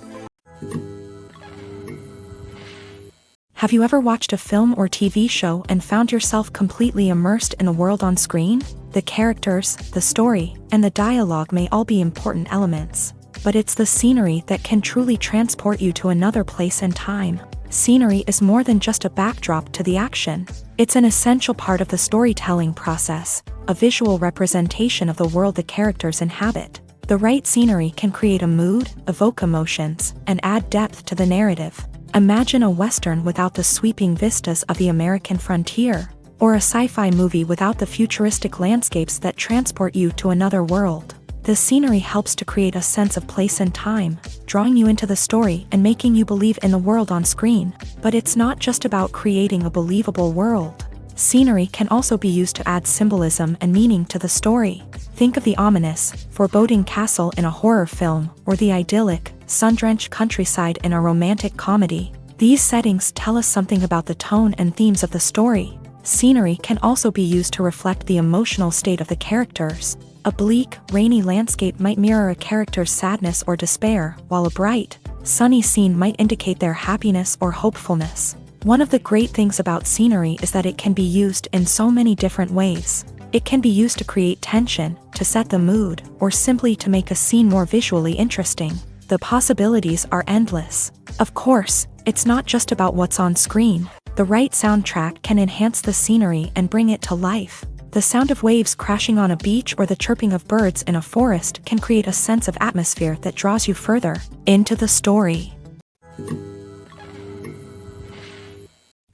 Speaker 1: Have you ever watched a film or TV show and found yourself completely immersed in the world on screen? The characters, the story, and the dialogue may all be important elements, but it's the scenery that can truly transport you to another place and time. Scenery is more than just a backdrop to the action. It's an essential part of the storytelling process, a visual representation of the world the characters inhabit. The right scenery can create a mood, evoke emotions, and add depth to the narrative. Imagine a Western without the sweeping vistas of the American frontier, or a sci-fi movie without the futuristic landscapes that transport you to another world. The scenery helps to create a sense of place and time, drawing you into the story and making you believe in the world on screen. But it's not just about creating a believable world. Scenery can also be used to add symbolism and meaning to the story. Think of the ominous, foreboding castle in a horror film, or the idyllic, sun-drenched countryside in a romantic comedy. These settings tell us something about the tone and themes of the story. Scenery can also be used to reflect the emotional state of the characters. A bleak, rainy landscape might mirror a character's sadness or despair, while a bright, sunny scene might indicate their happiness or hopefulness. One of the great things about scenery is that it can be used in so many different ways. It can be used to create tension, to set the mood, or simply to make a scene more visually interesting. The possibilities are endless. Of course, it's not just about what's on screen. The right soundtrack can enhance the scenery and bring it to life. The sound of waves crashing on a beach or the chirping of birds in a forest can create a sense of atmosphere that draws you further into the story.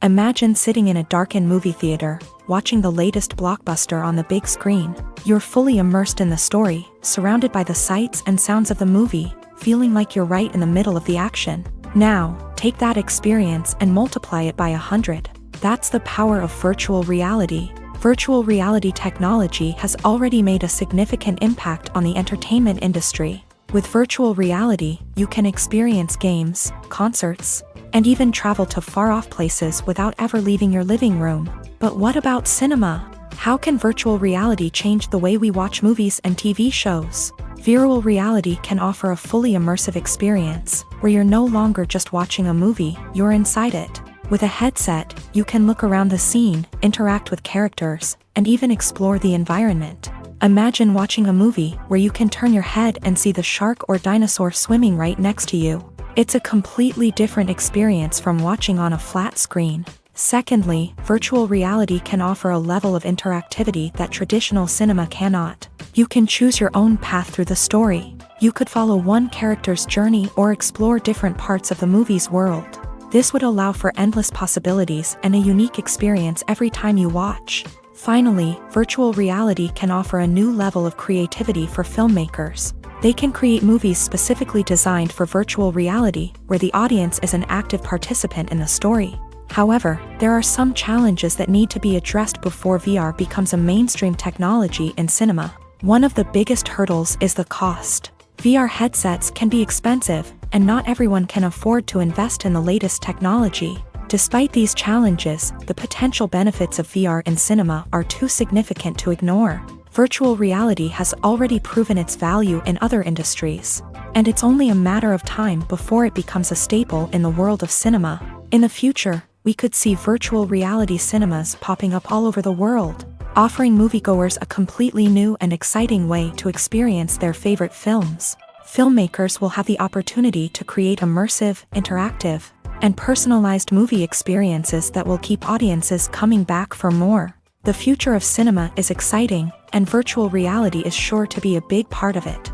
Speaker 1: Imagine sitting in a darkened movie theater, watching the latest blockbuster on the big screen. You're fully immersed in the story, surrounded by the sights and sounds of the movie, feeling like you're right in the middle of the action. Now, take that experience and multiply it by 100. That's the power of virtual reality. Virtual reality technology has already made a significant impact on the entertainment industry. With virtual reality, you can experience games, concerts, and even travel to far-off places without ever leaving your living room. But what about cinema? How can virtual reality change the way we watch movies and TV shows? Virtual reality can offer a fully immersive experience, where you're no longer just watching a movie, you're inside it. With a headset, you can look around the scene, interact with characters, and even explore the environment. Imagine watching a movie where you can turn your head and see the shark or dinosaur swimming right next to you. It's a completely different experience from watching on a flat screen. Secondly, virtual reality can offer a level of interactivity that traditional cinema cannot. You can choose your own path through the story. You could follow one character's journey or explore different parts of the movie's world. This would allow for endless possibilities and a unique experience every time you watch. Finally, virtual reality can offer a new level of creativity for filmmakers. They can create movies specifically designed for virtual reality, where the audience is an active participant in the story. However, there are some challenges that need to be addressed before VR becomes a mainstream technology in cinema. One of the biggest hurdles is the cost. VR headsets can be expensive, and not everyone can afford to invest in the latest technology. Despite these challenges, the potential benefits of VR in cinema are too significant to ignore. Virtual reality has already proven its value in other industries, and it's only a matter of time before it becomes a staple in the world of cinema. In the future, we could see virtual reality cinemas popping up all over the world. offering moviegoers a completely new and exciting way to experience their favorite films. Filmmakers will have the opportunity to create immersive, interactive, and personalized movie experiences that will keep audiences coming back for more. The future of cinema is exciting, and virtual reality is sure to be a big part of it.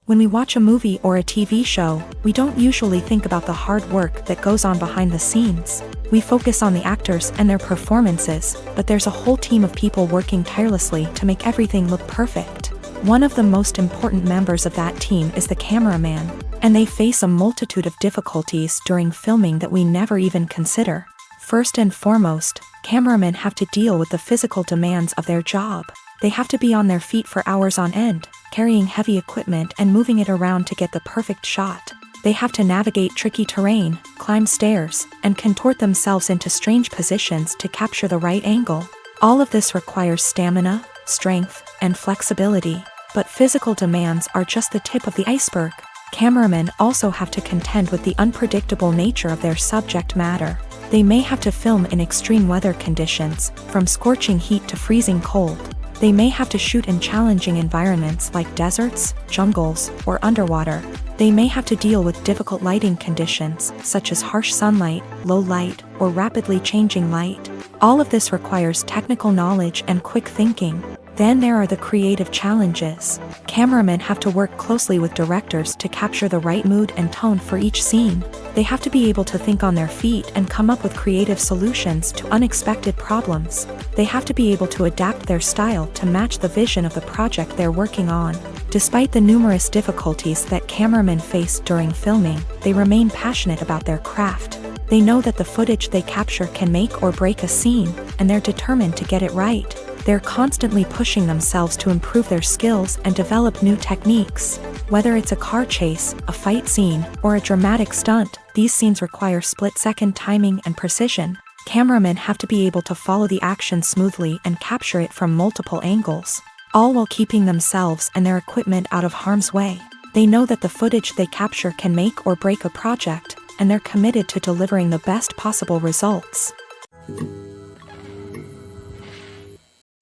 Speaker 1: When we watch a movie or a TV show, we don't usually think about the hard work that goes on behind the scenes. We focus on the actors and their performances, but there's a whole team of people working tirelessly to make everything look perfect. One of the most important members of that team is the cameraman, and they face a multitude of difficulties during filming that we never even consider. First and foremost, cameramen have to deal with the physical demands of their job. They have to be on their feet for hours on end, carrying heavy equipment and moving it around to get the perfect shot. They have to navigate tricky terrain, climb stairs, and contort themselves into strange positions to capture the right angle. All of this requires stamina, strength, and flexibility. But physical demands are just the tip of the iceberg. Cameramen also have to contend with the unpredictable nature of their subject matter. They may have to film in extreme weather conditions, from scorching heat to freezing cold. They may have to shoot in challenging environments like deserts, jungles, or underwater. They may have to deal with difficult lighting conditions, such as harsh sunlight, low light, or rapidly changing light. All of this requires technical knowledge and quick thinking. Then there are the creative challenges. Cameramen have to work closely with directors to capture the right mood and tone for each scene. They have to be able to think on their feet and come up with creative solutions to unexpected problems. They have to be able to adapt their style to match the vision of the project they're working on. Despite the numerous difficulties that cameramen face during filming, they remain passionate about their craft. They know that the footage they capture can make or break a scene, and they're determined to get it right. They're constantly pushing themselves to improve their skills and develop new techniques. Whether it's a car chase, a fight scene, or a dramatic stunt, these scenes require split-second timing and precision. Cameramen have to be able to follow the action smoothly and capture it from multiple angles, all while keeping themselves and their equipment out of harm's way. They know that the footage they capture can make or break a project, and they're committed to delivering the best possible results.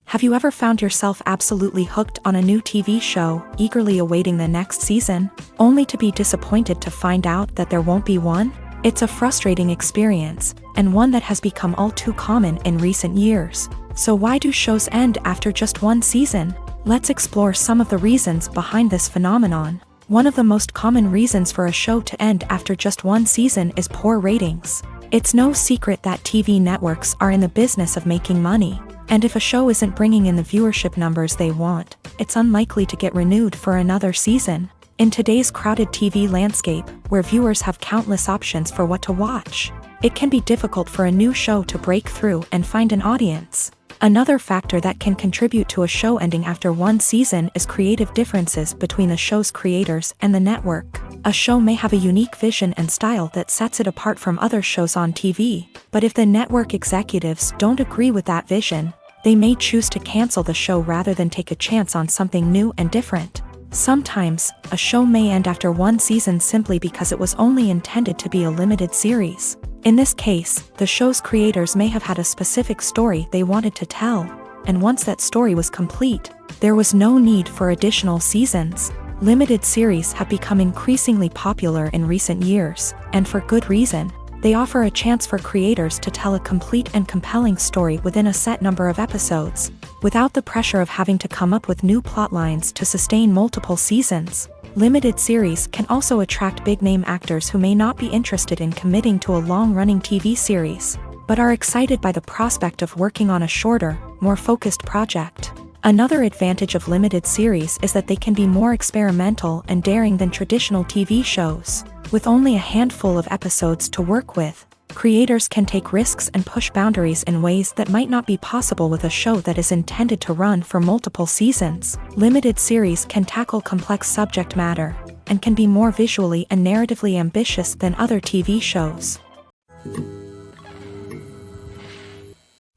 Speaker 1: Have you ever found yourself absolutely hooked on a new TV show, eagerly awaiting the next season, only to be disappointed to find out that there won't be one? It's a frustrating experience, and one that has become all too common in recent years. So why do shows end after just one season? Let's explore some of the reasons behind this phenomenon. One of the most common reasons for a show to end after just one season is poor ratings. It's no secret that TV networks are in the business of making money. And if a show isn't bringing in the viewership numbers they want, it's unlikely to get renewed for another season. In today's crowded TV landscape, where viewers have countless options for what to watch, it can be difficult for a new show to break through and find an audience. Another factor that can contribute to a show ending after one season is creative differences between the show's creators and the network. A show may have a unique vision and style that sets it apart from other shows on TV, but if the network executives don't agree with that vision, they may choose to cancel the show rather than take a chance on something new and different. Sometimes, a show may end after one season simply because it was only intended to be a limited series. In this case, the show's creators may have had a specific story they wanted to tell, and once that story was complete, there was no need for additional seasons. Limited series have become increasingly popular in recent years, and for good reason. They offer a chance for creators to tell a complete and compelling story within a set number of episodes, without the pressure of having to come up with new plot lines to sustain multiple seasons. Limited series can also attract big-name actors who may not be interested in committing to a long-running TV series, but are excited by the prospect of working on a shorter, more focused project. Another advantage of limited series is that they can be more experimental and daring than traditional TV shows. With only a handful of episodes to work with, creators can take risks and push boundaries in ways that might not be possible with a show that is intended to run for multiple seasons. Limited series can tackle complex subject matter, and can be more visually and narratively ambitious than other TV shows.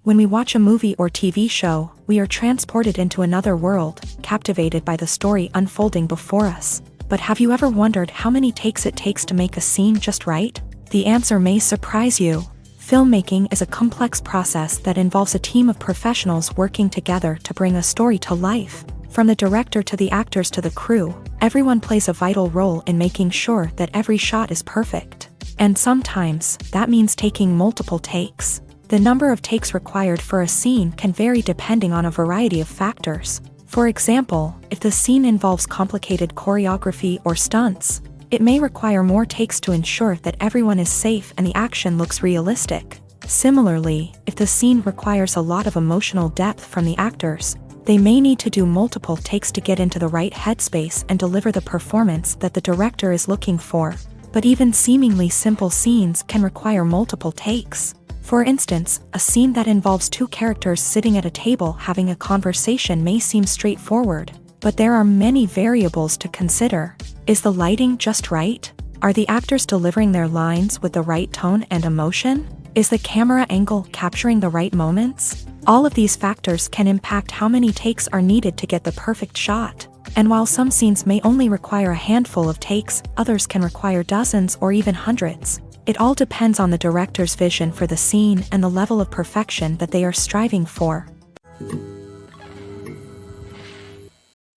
Speaker 1: When we watch a movie or TV show, we are transported into another world, captivated by the story unfolding before us. But have you ever wondered how many takes it takes to make a scene just right? The answer may surprise you. Filmmaking is a complex process that involves a team of professionals working together to bring a story to life. From the director to the actors to the crew, everyone plays a vital role in making sure that every shot is perfect. And sometimes, that means taking multiple takes. The number of takes required for a scene can vary depending on a variety of factors. For example, if the scene involves complicated choreography or stunts, it may require more takes to ensure that everyone is safe and the action looks realistic. Similarly, if the scene requires a lot of emotional depth from the actors, they may need to do multiple takes to get into the right headspace and deliver the performance that the director is looking for. But even seemingly simple scenes can require multiple takes. For instance, a scene that involves two characters sitting at a table having a conversation may seem straightforward, but there are many variables to consider. Is the lighting just right? Are the actors delivering their lines with the right tone and emotion? Is the camera angle capturing the right moments? All of these factors can impact how many takes are needed to get the perfect shot. And while some scenes may only require a handful of takes, others can require dozens or even hundreds. It all depends on the director's vision for the scene and the level of perfection that they are striving for.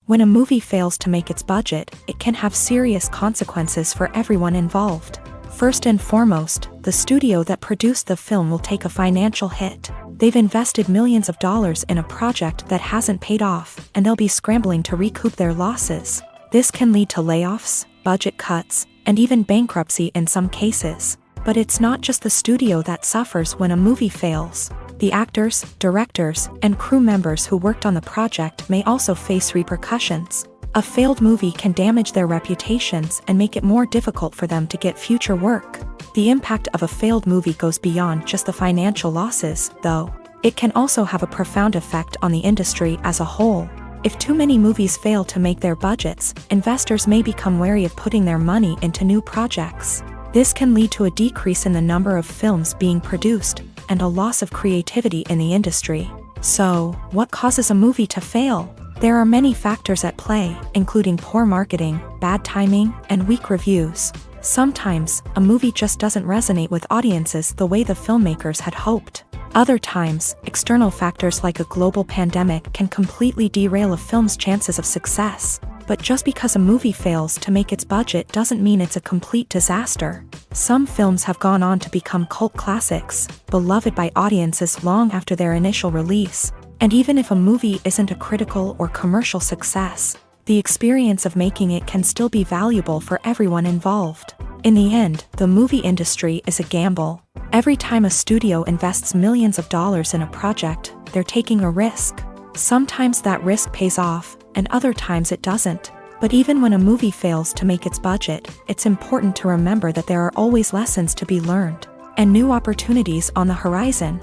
Speaker 1: When a movie fails to make its budget, it can have serious consequences for everyone involved. First and foremost, the studio that produced the film will take a financial hit. They've invested millions of dollars in a project that hasn't paid off, and they'll be scrambling to recoup their losses. This can lead to layoffs, budget cuts, and even bankruptcy in some cases. But it's not just the studio that suffers when a movie fails. The actors, directors, and crew members who worked on the project may also face repercussions. A failed movie can damage their reputations and make it more difficult for them to get future work. The impact of a failed movie goes beyond just the financial losses, though. It can also have a profound effect on the industry as a whole. If too many movies fail to make their budgets, investors may become wary of putting their money into new projects. This can lead to a decrease in the number of films being produced, and a loss of creativity in the industry. So, what causes a movie to fail? There are many factors at play, including poor marketing, bad timing, and weak reviews. Sometimes, a movie just doesn't resonate with audiences the way the filmmakers had hoped. Other times, external factors like a global pandemic can completely derail a film's chances of success. But just because a movie fails to make its budget doesn't mean it's a complete disaster. Some films have gone on to become cult classics, beloved by audiences long after their initial release. And even if a movie isn't a critical or commercial success, the experience of making it can still be valuable for everyone involved. In the end, the movie industry is a gamble. Every time a studio invests millions of dollars in a project, they're taking a risk. Sometimes that risk pays off, and other times it doesn't. But even when a movie fails to make its budget, it's important to remember that there are always lessons to be learned, and new opportunities on the horizon.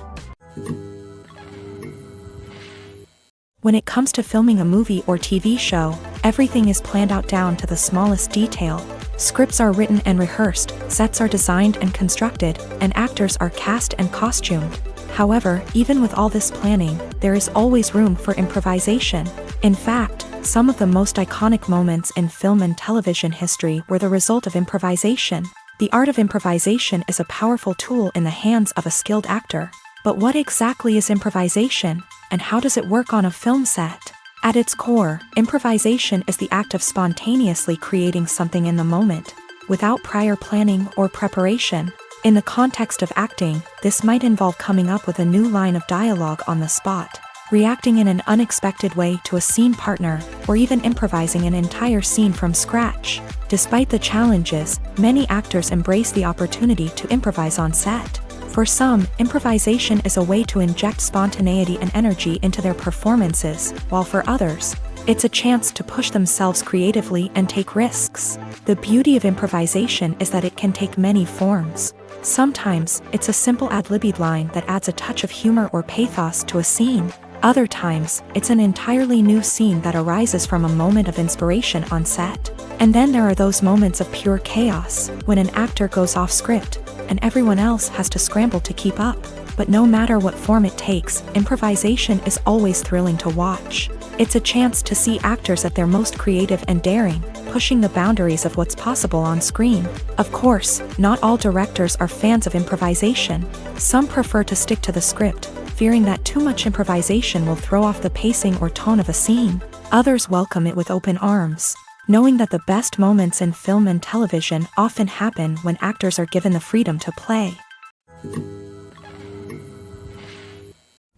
Speaker 1: When it comes to filming a movie or TV show, everything is planned out down to the smallest detail. Scripts are written and rehearsed, sets are designed and constructed, and actors are cast and costumed. However, even with all this planning, there is always room for improvisation. In fact, some of the most iconic moments in film and television history were the result of improvisation. The art of improvisation is a powerful tool in the hands of a skilled actor. But what exactly is improvisation, and how does it work on a film set? At its core, improvisation is the act of spontaneously creating something in the moment, without prior planning or preparation. In the context of acting, this might involve coming up with a new line of dialogue on the spot, reacting in an unexpected way to a scene partner, or even improvising an entire scene from scratch. Despite the challenges, many actors embrace the opportunity to improvise on set. For some, improvisation is a way to inject spontaneity and energy into their performances, while for others, it's a chance to push themselves creatively and take risks. The beauty of improvisation is that it can take many forms. Sometimes, it's a simple ad-libbed line that adds a touch of humor or pathos to a scene. Other times, it's an entirely new scene that arises from a moment of inspiration on set. And then there are those moments of pure chaos, when an actor goes off script, and everyone else has to scramble to keep up. But no matter what form it takes, improvisation is always thrilling to watch. It's a chance to see actors at their most creative and daring, pushing the boundaries of what's possible on screen. Of course, not all directors are fans of improvisation. Some prefer to stick to the script, fearing that too much improvisation will throw off the pacing or tone of a scene. Others welcome it with open arms, knowing that the best moments in film and television often happen when actors are given the freedom to play.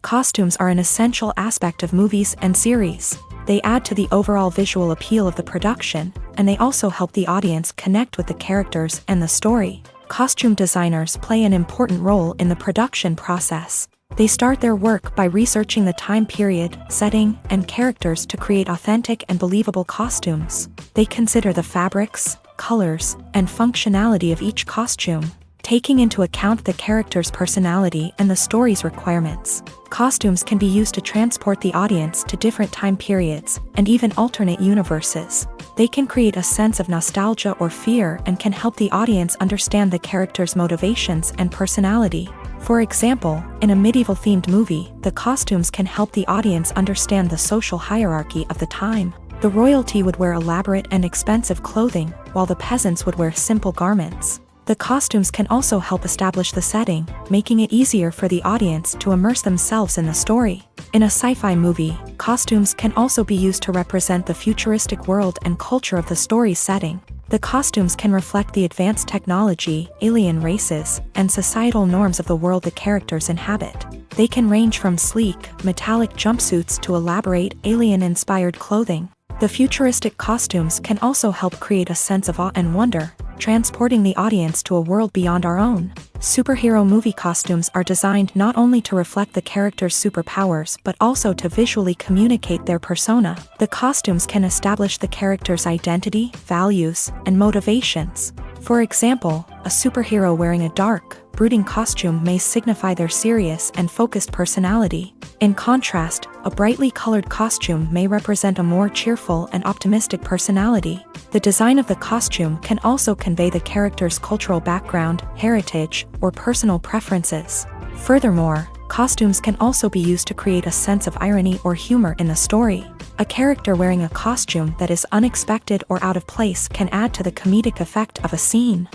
Speaker 1: Costumes are an essential aspect of movies and series. They add to the overall visual appeal of the production, and they also help the audience connect with the characters and the story. Costume designers play an important role in the production process. They start their work by researching the time period, setting, and characters to create authentic and believable costumes. They consider the fabrics, colors, and functionality of each costume, taking into account the character's personality and the story's requirements. Costumes can be used to transport the audience to different time periods and even alternate universes. They can create a sense of nostalgia or fear and can help the audience understand the character's motivations and personality. For example, in a medieval-themed movie, the costumes can help the audience understand the social hierarchy of the time. The royalty would wear elaborate and expensive clothing, while the peasants would wear simple garments. The costumes can also help establish the setting, making it easier for the audience to immerse themselves in the story. In a sci-fi movie, costumes can also be used to represent the futuristic world and culture of the story's setting. The costumes can reflect the advanced technology, alien races, and societal norms of the world the characters inhabit. They can range from sleek, metallic jumpsuits to elaborate, alien-inspired clothing. The futuristic costumes can also help create a sense of awe and wonder, transporting the audience to a world beyond our own. Superhero movie costumes are designed not only to reflect the character's superpowers but also to visually communicate their persona. The costumes can establish the character's identity, values, and motivations. For example, a superhero wearing a dark, brooding costume may signify their serious and focused personality. In contrast, a brightly colored costume may represent a more cheerful and optimistic personality. The design of the costume can also convey the character's cultural background, heritage, or personal preferences. Furthermore, costumes can also be used to create a sense of irony or humor in the story. A character wearing a costume that is unexpected or out of place can add to the comedic effect of a scene.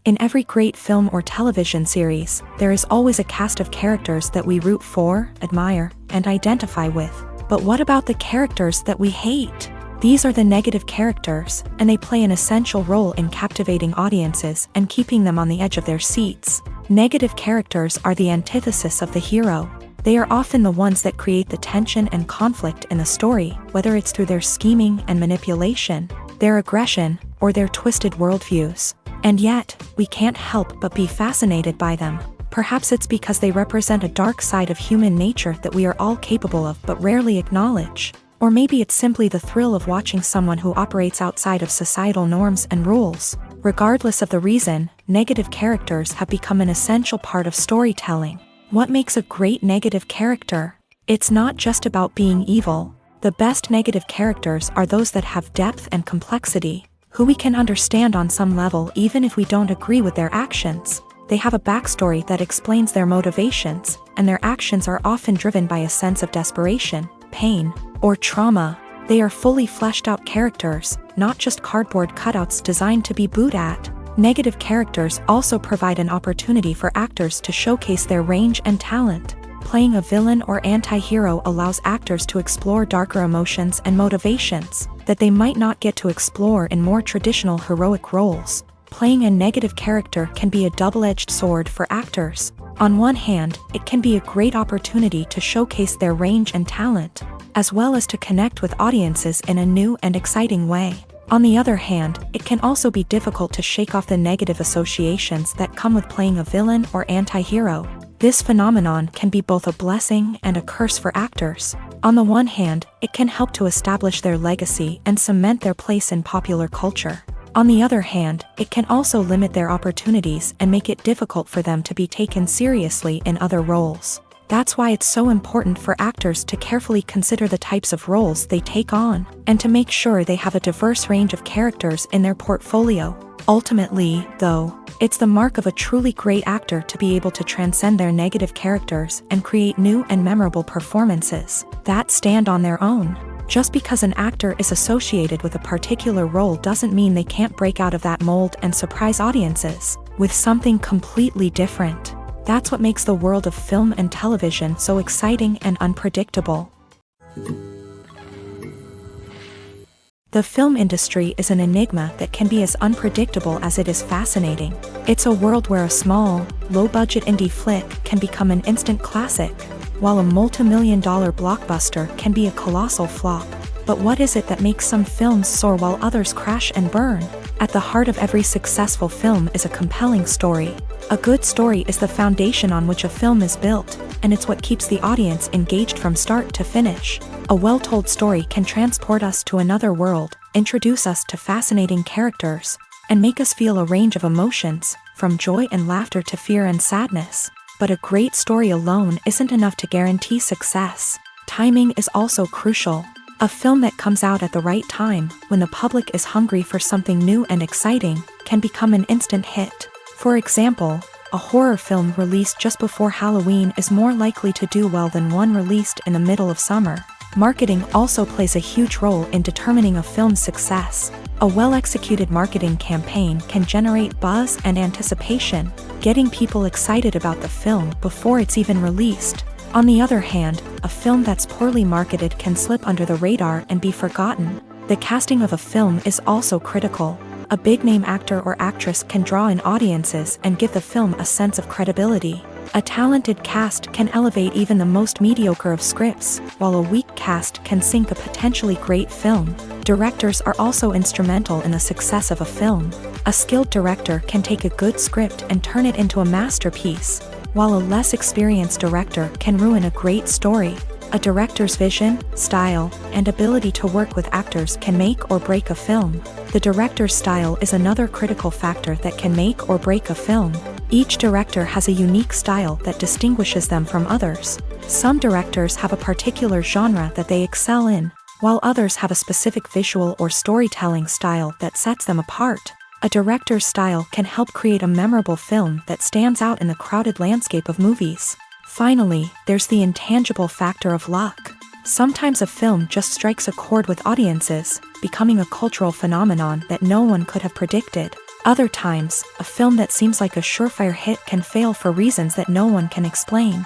Speaker 1: In every great film or television series, there is always a cast of characters that we root for, admire, and identify with. But what about the characters that we hate? These are the negative characters, and they play an essential role in captivating audiences and keeping them on the edge of their seats. Negative characters are the antithesis of the hero. They are often the ones that create the tension and conflict in the story, whether it's through their scheming and manipulation, their aggression, or their twisted worldviews. And yet, we can't help but be fascinated by them. Perhaps it's because they represent a dark side of human nature that we are all capable of but rarely acknowledge. Or maybe it's simply the thrill of watching someone who operates outside of societal norms and rules. Regardless of the reason, negative characters have become an essential part of storytelling. What makes a great negative character? It's not just about being evil. The best negative characters are those that have depth and complexity, who we can understand on some level even if we don't agree with their actions. They have a backstory that explains their motivations, and their actions are often driven by a sense of desperation, pain, or trauma. They are fully fleshed out characters, not just cardboard cutouts designed to be booed at. Negative characters also provide an opportunity for actors to showcase their range and talent. Playing a villain or anti-hero allows actors to explore darker emotions and motivations that they might not get to explore in more traditional heroic roles. Playing a negative character can be a double-edged sword for actors. On one hand, it can be a great opportunity to showcase their range and talent, as well as to connect with audiences in a new and exciting way. On the other hand, it can also be difficult to shake off the negative associations that come with playing a villain or anti-hero. This phenomenon can be both a blessing and a curse for actors. On the one hand, it can help to establish their legacy and cement their place in popular culture. On the other hand, it can also limit their opportunities and make it difficult for them to be taken seriously in other roles. That's why it's so important for actors to carefully consider the types of roles they take on, and to make sure they have a diverse range of characters in their portfolio. Ultimately, though, it's the mark of a truly great actor to be able to transcend their negative characters and create new and memorable performances that stand on their own. Just because an actor is associated with a particular role doesn't mean they can't break out of that mold and surprise audiences with something completely different. That's what makes the world of film and television so exciting and unpredictable. The film industry is an enigma that can be as unpredictable as it is fascinating. It's a world where a small, low-budget indie flick can become an instant classic, while a multi-million-dollar blockbuster can be a colossal flop. But what is it that makes some films soar while others crash and burn? At the heart of every successful film is a compelling story. A good story is the foundation on which a film is built, and it's what keeps the audience engaged from start to finish. A well-told story can transport us to another world, introduce us to fascinating characters, and make us feel a range of emotions, from joy and laughter to fear and sadness. But a great story alone isn't enough to guarantee success. Timing is also crucial. A film that comes out at the right time, when the public is hungry for something new and exciting, can become an instant hit. For example, a horror film released just before Halloween is more likely to do well than one released in the middle of summer. Marketing also plays a huge role in determining a film's success. A well-executed marketing campaign can generate buzz and anticipation, getting people excited about the film before it's even released. On the other hand, a film that's poorly marketed can slip under the radar and be forgotten. The casting of a film is also critical. A big-name actor or actress can draw in audiences and give the film a sense of credibility. A talented cast can elevate even the most mediocre of scripts, while a weak cast can sink a potentially great film. Directors are also instrumental in the success of a film. A skilled director can take a good script and turn it into a masterpiece, while a less experienced director can ruin a great story. A director's vision, style, and ability to work with actors can make or break a film. The director's style is another critical factor that can make or break a film. Each director has a unique style that distinguishes them from others. Some directors have a particular genre that they excel in, while others have a specific visual or storytelling style that sets them apart. A director's style can help create a memorable film that stands out in the crowded landscape of movies. Finally, there's the intangible factor of luck. Sometimes a film just strikes a chord with audiences, becoming a cultural phenomenon that no one could have predicted. Other times, a film that seems like a surefire hit can fail for reasons that no one can explain.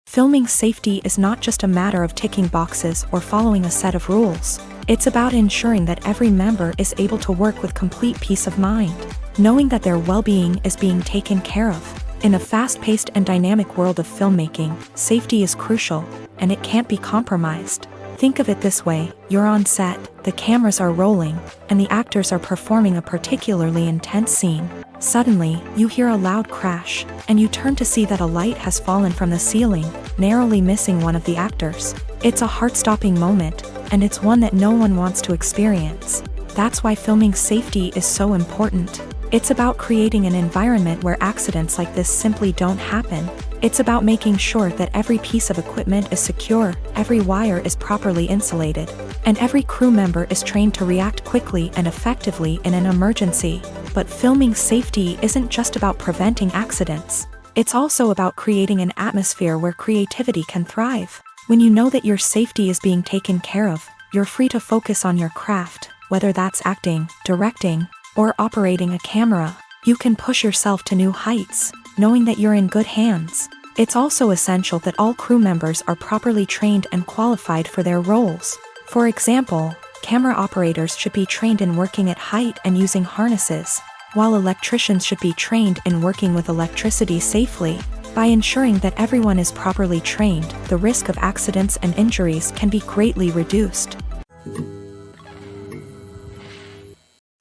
Speaker 1: Filming safety is not just a matter of ticking boxes or following a set of rules. It's about ensuring that every member is able to work with complete peace of mind, knowing that their well-being is being taken care of. In a fast-paced and dynamic world of filmmaking, safety is crucial, and it can't be compromised. Think of it this way: you're on set, the cameras are rolling, and the actors are performing a particularly intense scene. Suddenly, you hear a loud crash, and you turn to see that a light has fallen from the ceiling, narrowly missing one of the actors. It's a heart-stopping moment, and it's one that no one wants to experience. That's why filming safety is so important. It's about creating an environment where accidents like this simply don't happen. It's about making sure that every piece of equipment is secure, every wire is properly insulated, and every crew member is trained to react quickly and effectively in an emergency. But filming safety isn't just about preventing accidents. It's also about creating an atmosphere where creativity can thrive. When you know that your safety is being taken care of, you're free to focus on your craft, whether that's acting, directing, or operating a camera. You can push yourself to new heights, knowing that you're in good hands. It's also essential that all crew members are properly trained and qualified for their roles. For example, camera operators should be trained in working at height and using harnesses, while electricians should be trained in working with electricity safely. By ensuring that everyone is properly trained, the risk of accidents and injuries can be greatly reduced.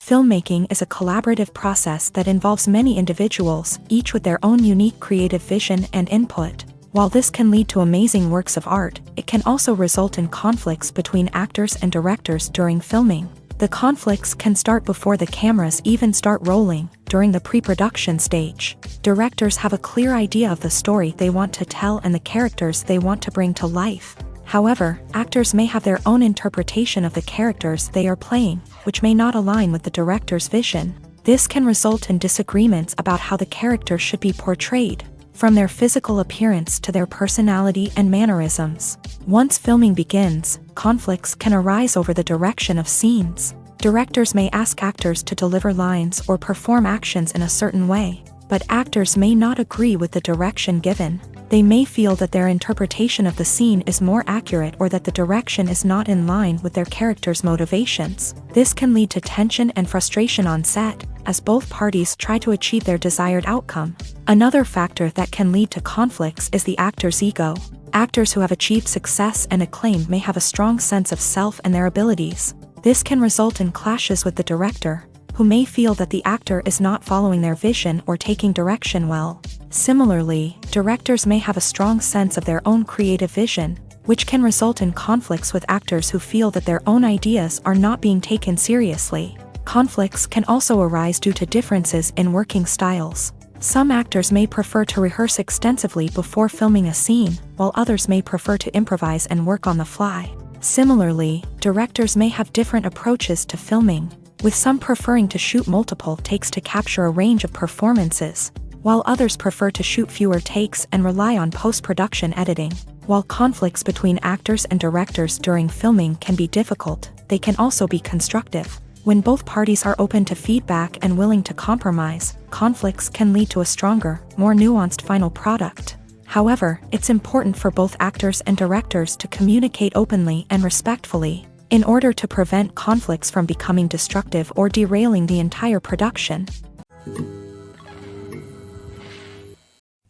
Speaker 1: Filmmaking is a collaborative process that involves many individuals, each with their own unique creative vision and input. While this can lead to amazing works of art, it can also result in conflicts between actors and directors during filming. The conflicts can start before the cameras even start rolling, during the pre-production stage. Directors have a clear idea of the story they want to tell and the characters they want to bring to life. However, actors may have their own interpretation of the characters they are playing, which may not align with the director's vision. This can result in disagreements about how the character should be portrayed, from their physical appearance to their personality and mannerisms. Once filming begins, conflicts can arise over the direction of scenes. Directors may ask actors to deliver lines or perform actions in a certain way, but actors may not agree with the direction given. They may feel that their interpretation of the scene is more accurate or that the direction is not in line with their character's motivations. This can lead to tension and frustration on set, as both parties try to achieve their desired outcome. Another factor that can lead to conflicts is the actor's ego. Actors who have achieved success and acclaim may have a strong sense of self and their abilities. This can result in clashes with the director, who may feel that the actor is not following their vision or taking direction well. Similarly, directors may have a strong sense of their own creative vision, which can result in conflicts with actors who feel that their own ideas are not being taken seriously. Conflicts can also arise due to differences in working styles. Some actors may prefer to rehearse extensively before filming a scene, while others may prefer to improvise and work on the fly. Similarly, directors may have different approaches to filming, with some preferring to shoot multiple takes to capture a range of performances, while others prefer to shoot fewer takes and rely on post-production editing. While conflicts between actors and directors during filming can be difficult, they can also be constructive. When both parties are open to feedback and willing to compromise, conflicts can lead to a stronger, more nuanced final product. However, it's important for both actors and directors to communicate openly and respectfully, in order to prevent conflicts from becoming destructive or derailing the entire production.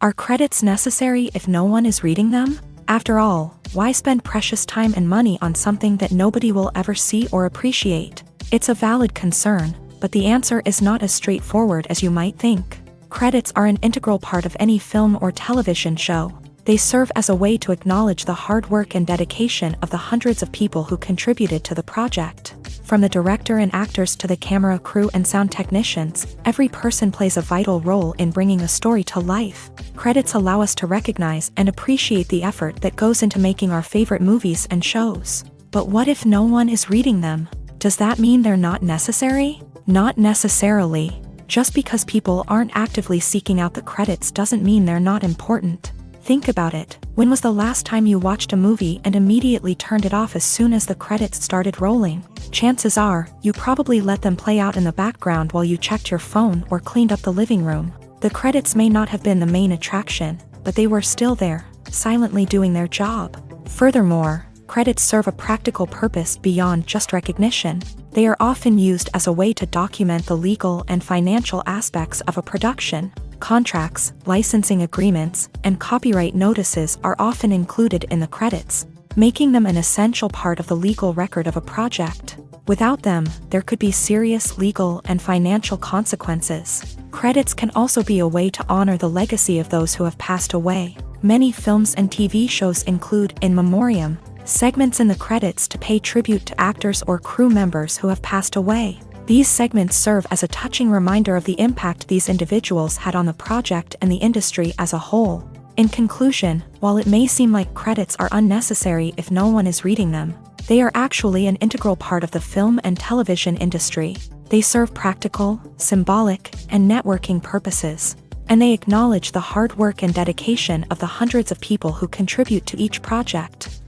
Speaker 1: Are credits necessary if no one is reading them? After all, why spend precious time and money on something that nobody will ever see or appreciate? It's a valid concern, but the answer is not as straightforward as you might think. Credits are an integral part of any film or television show. They serve as a way to acknowledge the hard work and dedication of the hundreds of people who contributed to the project. From the director and actors to the camera crew and sound technicians, every person plays a vital role in bringing a story to life. Credits allow us to recognize and appreciate the effort that goes into making our favorite movies and shows. But what if no one is reading them? Does that mean they're not necessary? Not necessarily. Just because people aren't actively seeking out the credits doesn't mean they're not important. Think about it. When was the last time you watched a movie and immediately turned it off as soon as the credits started rolling? Chances are, you probably let them play out in the background while you checked your phone or cleaned up the living room. The credits may not have been the main attraction, but they were still there, silently doing their job. Furthermore, credits serve a practical purpose beyond just recognition. They are often used as a way to document the legal and financial aspects of a production. Contracts, licensing agreements, and copyright notices are often included in the credits, making them an essential part of the legal record of a project. Without them, there could be serious legal and financial consequences. Credits can also be a way to honor the legacy of those who have passed away. Many films and TV shows include in memoriam segments in the credits to pay tribute to actors or crew members who have passed away. These segments serve as a touching reminder of the impact these individuals had on the project and the industry as a whole. In conclusion, while it may seem like credits are unnecessary if no one is reading them, they are actually an integral part of the film and television industry. They serve practical, symbolic, and networking purposes, and they acknowledge the hard work and dedication of the hundreds of people who contribute to each project.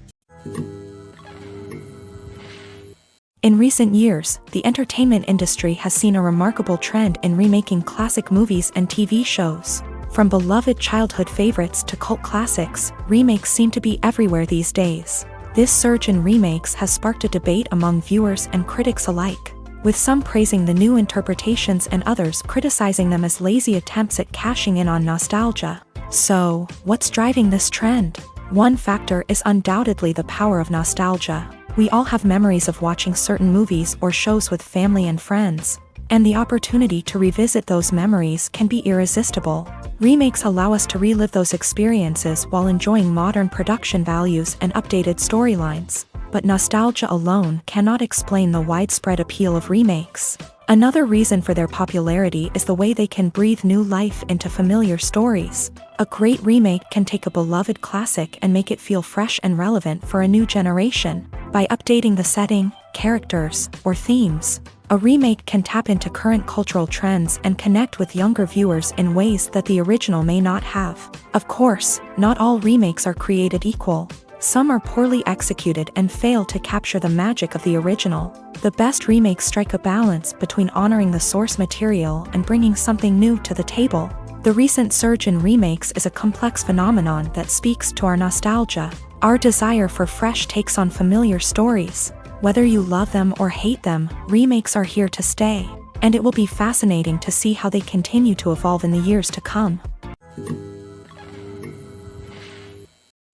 Speaker 1: In recent years, the entertainment industry has seen a remarkable trend in remaking classic movies and TV shows. From beloved childhood favorites to cult classics, remakes seem to be everywhere these days. This surge in remakes has sparked a debate among viewers and critics alike, with some praising the new interpretations and others criticizing them as lazy attempts at cashing in on nostalgia. So, what's driving this trend? One factor is undoubtedly the power of nostalgia. We all have memories of watching certain movies or shows with family and friends, and the opportunity to revisit those memories can be irresistible. Remakes allow us to relive those experiences while enjoying modern production values and updated storylines. but nostalgia alone cannot explain the widespread appeal of remakes. Another reason for their popularity is the way they can breathe new life into familiar stories. A great remake can take a beloved classic and make it feel fresh and relevant for a new generation. By updating the setting, characters, or themes, a remake can tap into current cultural trends and connect with younger viewers in ways that the original may not have. Of course, not all remakes are created equal. Some are poorly executed and fail to capture the magic of the original. The best remakes strike a balance between honoring the source material and bringing something new to the table. The recent surge in remakes is a complex phenomenon that speaks to our nostalgia, our desire for fresh takes on familiar stories. Whether you love them or hate them, remakes are here to stay, and it will be fascinating to see how they continue to evolve in the years to come.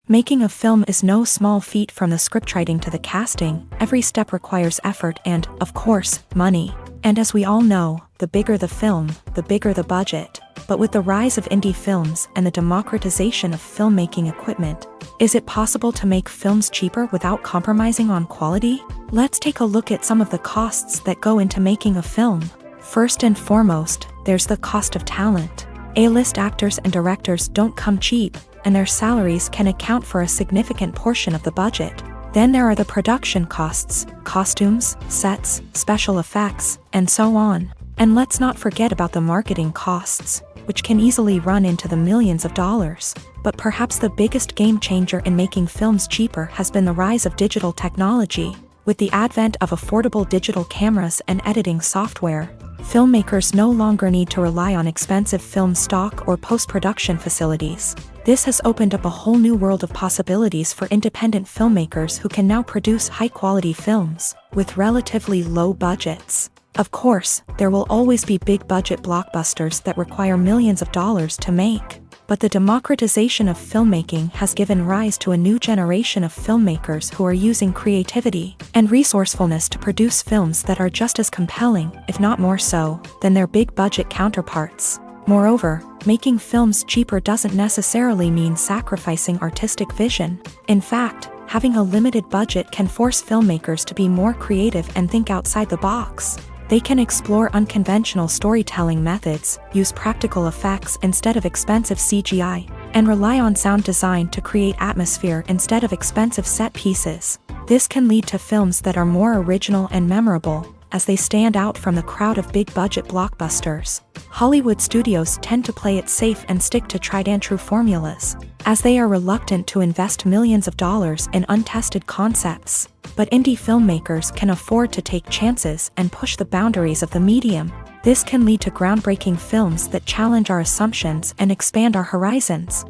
Speaker 1: Making a film is no small feat. From the scriptwriting to the casting, every step requires effort and, of course, money. And as we all know, the bigger the film, the bigger the budget. But with the rise of indie films and the democratization of filmmaking equipment, is it possible to make films cheaper without compromising on quality? Let's take a look at some of the costs that go into making a film. First and foremost, there's the cost of talent. A-list actors and directors don't come cheap, and their salaries can account for a significant portion of the budget. Then there are the production costs, costumes, sets, special effects, and so on. And let's not forget about the marketing costs, which can easily run into the millions of dollars. But perhaps the biggest game changer in making films cheaper has been the rise of digital technology. With the advent of affordable digital cameras and editing software, filmmakers no longer need to rely on expensive film stock or post-production facilities. This has opened up a whole new world of possibilities for independent filmmakers who can now produce high-quality films with relatively low budgets. Of course, there will always be big-budget blockbusters that require millions of dollars to make. But the democratization of filmmaking has given rise to a new generation of filmmakers who are using creativity and resourcefulness to produce films that are just as compelling, if not more so, than their big-budget counterparts. Moreover, making films cheaper doesn't necessarily mean sacrificing artistic vision. In fact, having a limited budget can force filmmakers to be more creative and think outside the box. They can explore unconventional storytelling methods, use practical effects instead of expensive CGI, and rely on sound design to create atmosphere instead of expensive set pieces. This can lead to films that are more original and memorable, as they stand out from the crowd of big-budget blockbusters. Hollywood studios tend to play it safe and stick to tried-and-true formulas, as they are reluctant to invest millions of dollars in untested concepts. But indie filmmakers can afford to take chances and push the boundaries of the medium. This can lead to groundbreaking films that challenge our assumptions and expand our horizons.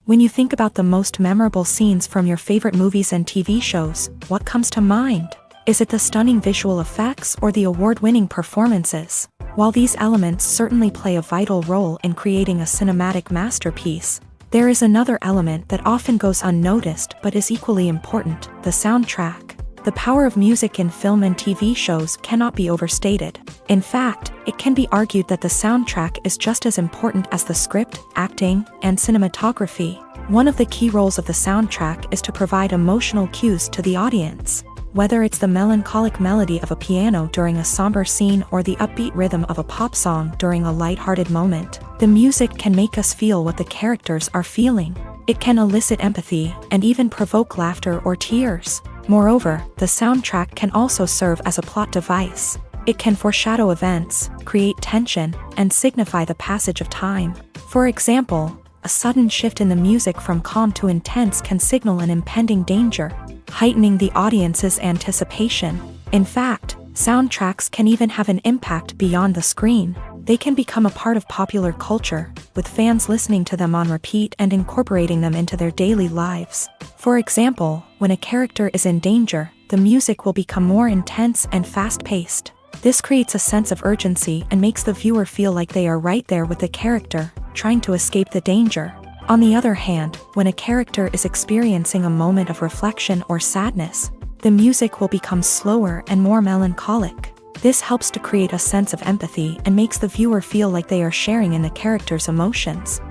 Speaker 1: When you think about the most memorable scenes from your favorite movies and TV shows, what comes to mind? Is it the stunning visual effects or the award-winning performances? While these elements certainly play a vital role in creating a cinematic masterpiece, there is another element that often goes unnoticed but is equally important: the soundtrack. The power of music in film and TV shows cannot be overstated. In fact, it can be argued that the soundtrack is just as important as the script, acting, and cinematography. One of the key roles of the soundtrack is to provide emotional cues to the audience. Whether it's the melancholic melody of a piano during a somber scene or the upbeat rhythm of a pop song during a light-hearted moment, the music can make us feel what the characters are feeling. It can elicit empathy and even provoke laughter or tears. Moreover, the soundtrack can also serve as a plot device. It can foreshadow events, create tension, and signify the passage of time. For example, a sudden shift in the music from calm to intense can signal an impending danger, heightening the audience's anticipation. In fact, soundtracks can even have an impact beyond the screen. They can become a part of popular culture, with fans listening to them on repeat and incorporating them into their daily lives. For example, when a character is in danger, the music will become more intense and fast-paced. This creates a sense of urgency and makes the viewer feel like they are right there with the character, trying to escape the danger. On the other hand, when a character is experiencing a moment of reflection or sadness, the music will become slower and more melancholic. This helps to create a sense of empathy and makes the viewer feel like they are sharing in the character's emotions.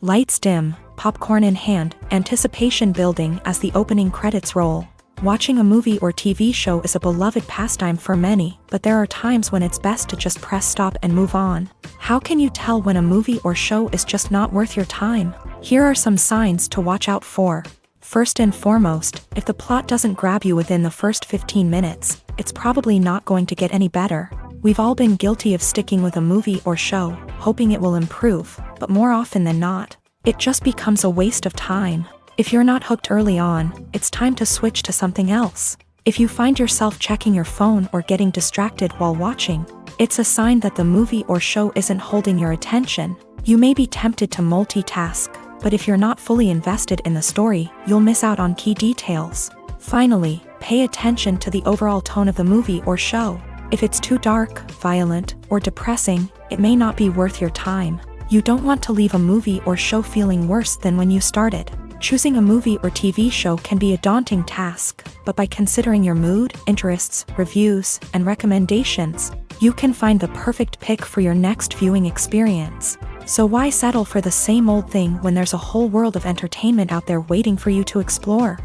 Speaker 1: Lights dim, popcorn in hand, anticipation building as the opening credits roll. Watching a movie or TV show is a beloved pastime for many, but there are times when it's best to just press stop and move on. How can you tell when a movie or show is just not worth your time? Here are some signs to watch out for. First and foremost, if the plot doesn't grab you within the first 15 minutes, it's probably not going to get any better. We've all been guilty of sticking with a movie or show, hoping it will improve, but more often than not, it just becomes a waste of time. If you're not hooked early on, it's time to switch to something else. If you find yourself checking your phone or getting distracted while watching, it's a sign that the movie or show isn't holding your attention. You may be tempted to multitask, but if you're not fully invested in the story, you'll miss out on key details. Finally, pay attention to the overall tone of the movie or show. If it's too dark, violent, or depressing, it may not be worth your time. You don't want to leave a movie or show feeling worse than when you started. Choosing a movie or TV show can be a daunting task, but by considering your mood, interests, reviews, and recommendations, you can find the perfect pick for your next viewing experience. So why settle for the same old thing when there's a whole world of entertainment out there waiting for you to explore?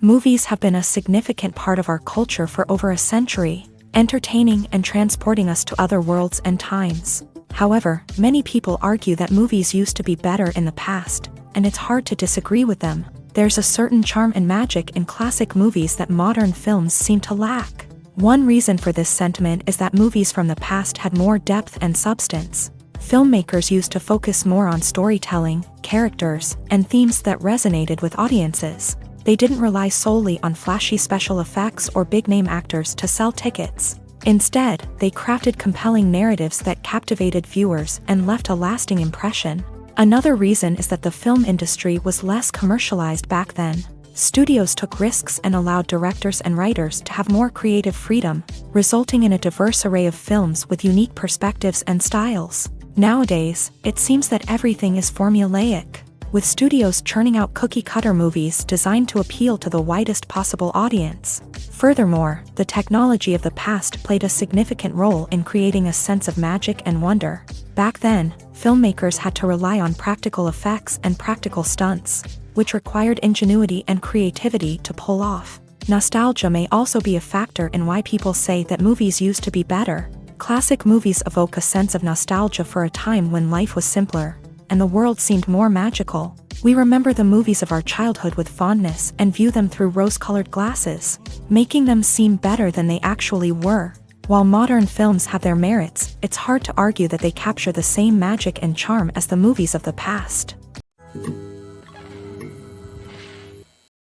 Speaker 1: Movies have been a significant part of our culture for over a century, entertaining and transporting us to other worlds and times. However, many people argue that movies used to be better in the past, and it's hard to disagree with them. There's a certain charm and magic in classic movies that modern films seem to lack. One reason for this sentiment is that movies from the past had more depth and substance. Filmmakers used to focus more on storytelling, characters, and themes that resonated with audiences. They didn't rely solely on flashy special effects or big-name actors to sell tickets. Instead, they crafted compelling narratives that captivated viewers and left a lasting impression. Another reason is that the film industry was less commercialized back then. Studios took risks and allowed directors and writers to have more creative freedom, resulting in a diverse array of films with unique perspectives and styles. Nowadays, it seems that everything is formulaic, with studios churning out cookie-cutter movies designed to appeal to the widest possible audience. Furthermore, the technology of the past played a significant role in creating a sense of magic and wonder. Back then, filmmakers had to rely on practical effects and practical stunts, which required ingenuity and creativity to pull off. Nostalgia may also be a factor in why people say that movies used to be better. Classic movies evoke a sense of nostalgia for a time when life was simpler, and the world seemed more magical. We remember the movies of our childhood with fondness and view them through rose-colored glasses, making them seem better than they actually were. While modern films have their merits, it's hard to argue that they capture the same magic and charm as the movies of the past.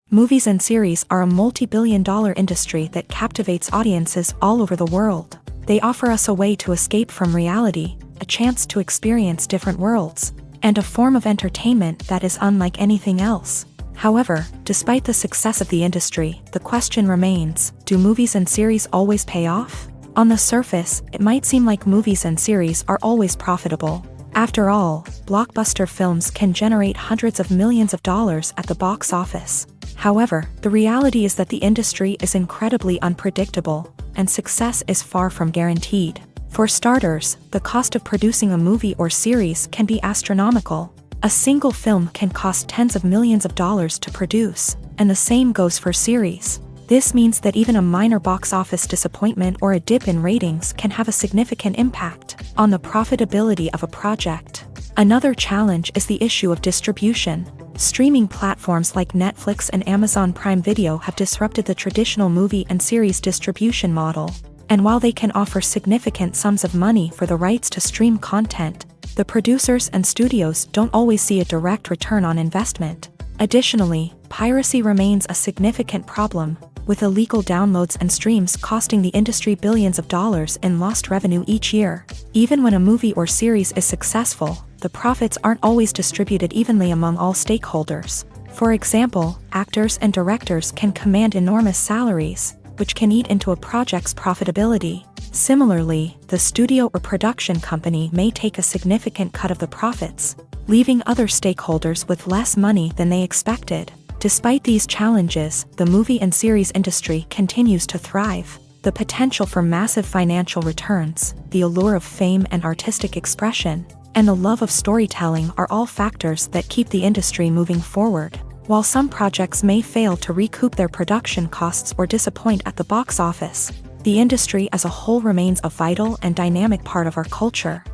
Speaker 1: Movies and series are a multi-billion-dollar industry that captivates audiences all over the world. They offer us a way to escape from reality, a chance to experience different worlds, and a form of entertainment that is unlike anything else. However, despite the success of the industry, the question remains, do movies and series always pay off? On the surface, it might seem like movies and series are always profitable. After all, blockbuster films can generate hundreds of millions of dollars at the box office. However, the reality is that the industry is incredibly unpredictable, and success is far from guaranteed. For starters, the cost of producing a movie or series can be astronomical. A single film can cost tens of millions of dollars to produce, and the same goes for series. This means that even a minor box office disappointment or a dip in ratings can have a significant impact on the profitability of a project. Another challenge is the issue of distribution. Streaming platforms like Netflix and Amazon Prime Video have disrupted the traditional movie and series distribution model. And while they can offer significant sums of money for the rights to stream content, the producers and studios don't always see a direct return on investment. Additionally, piracy remains a significant problem, with illegal downloads and streams costing the industry billions of dollars in lost revenue each year. Even when a movie or series is successful, the profits aren't always distributed evenly among all stakeholders. For example, actors and directors can command enormous salaries, which can eat into a project's profitability. Similarly, the studio or production company may take a significant cut of the profits, leaving other stakeholders with less money than they expected. Despite these challenges, the movie and series industry continues to thrive. The potential for massive financial returns, the allure of fame and artistic expression, and the love of storytelling are all factors that keep the industry moving forward. While some projects may fail to recoup their production costs or disappoint at the box office, the industry as a whole remains a vital and dynamic part of our culture.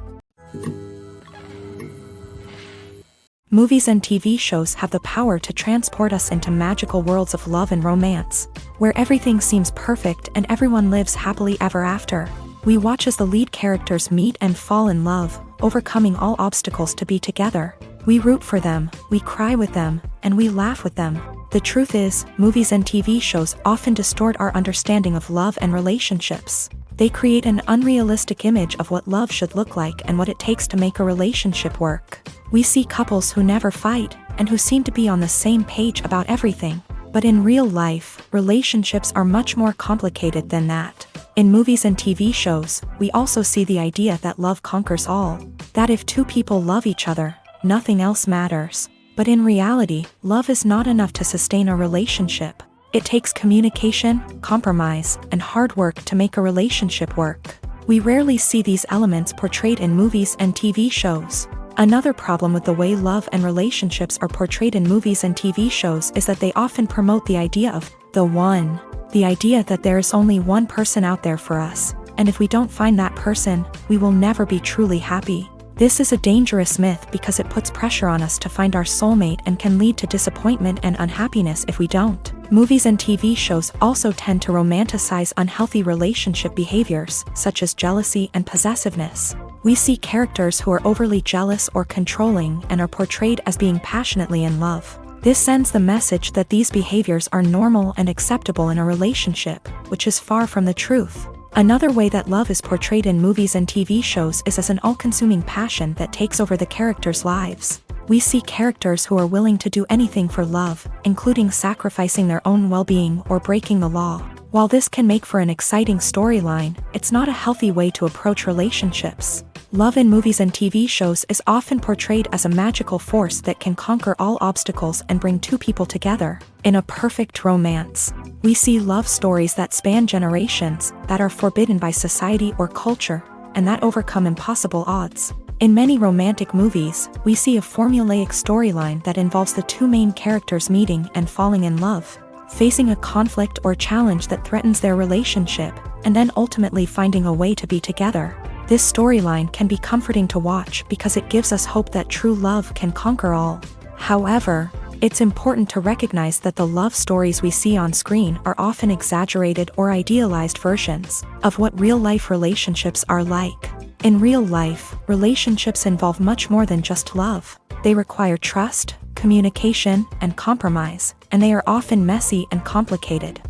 Speaker 1: Movies and TV shows have the power to transport us into magical worlds of love and romance, where everything seems perfect and everyone lives happily ever after. We watch as the lead characters meet and fall in love, overcoming all obstacles to be together. We root for them, we cry with them, and we laugh with them. The truth is, movies and TV shows often distort our understanding of love and relationships. They create an unrealistic image of what love should look like and what it takes to make a relationship work. We see couples who never fight, and who seem to be on the same page about everything. But in real life, relationships are much more complicated than that. In movies and TV shows, we also see the idea that love conquers all. That if two people love each other, nothing else matters. But in reality, love is not enough to sustain a relationship. It takes communication, compromise, and hard work to make a relationship work. We rarely see these elements portrayed in movies and TV shows. Another problem with the way love and relationships are portrayed in movies and TV shows is that they often promote the idea of the one. The idea that there is only one person out there for us, and if we don't find that person, we will never be truly happy. This is a dangerous myth because it puts pressure on us to find our soulmate and can lead to disappointment and unhappiness if we don't. Movies and TV shows also tend to romanticize unhealthy relationship behaviors, such as jealousy and possessiveness. We see characters who are overly jealous or controlling and are portrayed as being passionately in love. This sends the message that these behaviors are normal and acceptable in a relationship, which is far from the truth. Another way that love is portrayed in movies and TV shows is as an all-consuming passion that takes over the characters' lives. We see characters who are willing to do anything for love, including sacrificing their own well-being or breaking the law. While this can make for an exciting storyline, it's not a healthy way to approach relationships. Love in movies and TV shows is often portrayed as a magical force that can conquer all obstacles and bring two people together in a perfect romance. We see love stories that span generations, that are forbidden by society or culture, and that overcome impossible odds. In many romantic movies, we see a formulaic storyline that involves the two main characters meeting and falling in love, facing a conflict or challenge that threatens their relationship, and then ultimately finding a way to be together. This storyline can be comforting to watch because it gives us hope that true love can conquer all. However, it's important to recognize that the love stories we see on screen are often exaggerated or idealized versions of what real-life relationships are like. In real life, relationships involve much more than just love. They require trust, communication, and compromise, and they are often messy and complicated.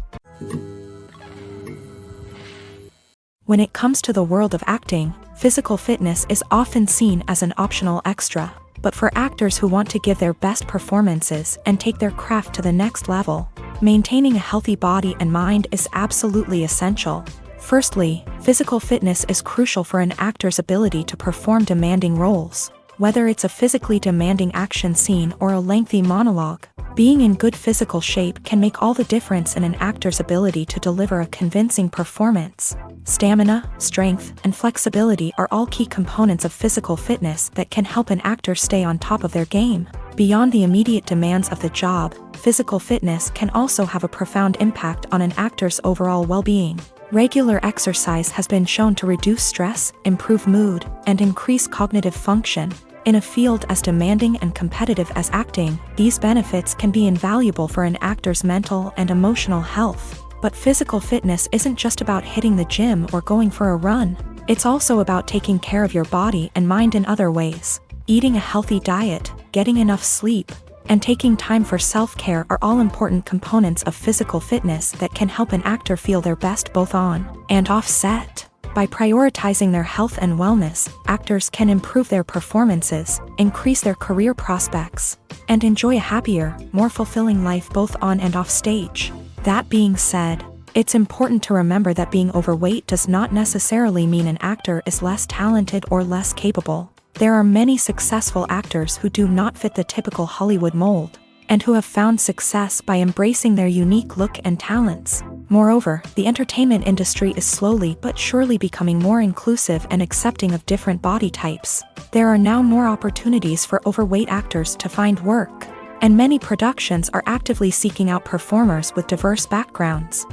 Speaker 1: When it comes to the world of acting, physical fitness is often seen as an optional extra. But for actors who want to give their best performances and take their craft to the next level, maintaining a healthy body and mind is absolutely essential. Firstly, physical fitness is crucial for an actor's ability to perform demanding roles. Whether it's a physically demanding action scene or a lengthy monologue, being in good physical shape can make all the difference in an actor's ability to deliver a convincing performance. Stamina, strength, and flexibility are all key components of physical fitness that can help an actor stay on top of their game. Beyond the immediate demands of the job, physical fitness can also have a profound impact on an actor's overall well-being. Regular exercise has been shown to reduce stress, improve mood, and increase cognitive function. In a field as demanding and competitive as acting, these benefits can be invaluable for an actor's mental and emotional health. But physical fitness isn't just about hitting the gym or going for a run. It's also about taking care of your body and mind in other ways. Eating a healthy diet, getting enough sleep, and taking time for self-care are all important components of physical fitness that can help an actor feel their best both on and off set. By prioritizing their health and wellness, actors can improve their performances, increase their career prospects, and enjoy a happier, more fulfilling life both on and off stage. That being said, it's important to remember that being overweight does not necessarily mean an actor is less talented or less capable. There are many successful actors who do not fit the typical Hollywood mold, and who have found success by embracing their unique look and talents. Moreover, the entertainment industry is slowly but surely becoming more inclusive and accepting of different body types. There are now more opportunities for overweight actors to find work, and many productions are actively seeking out performers with diverse backgrounds.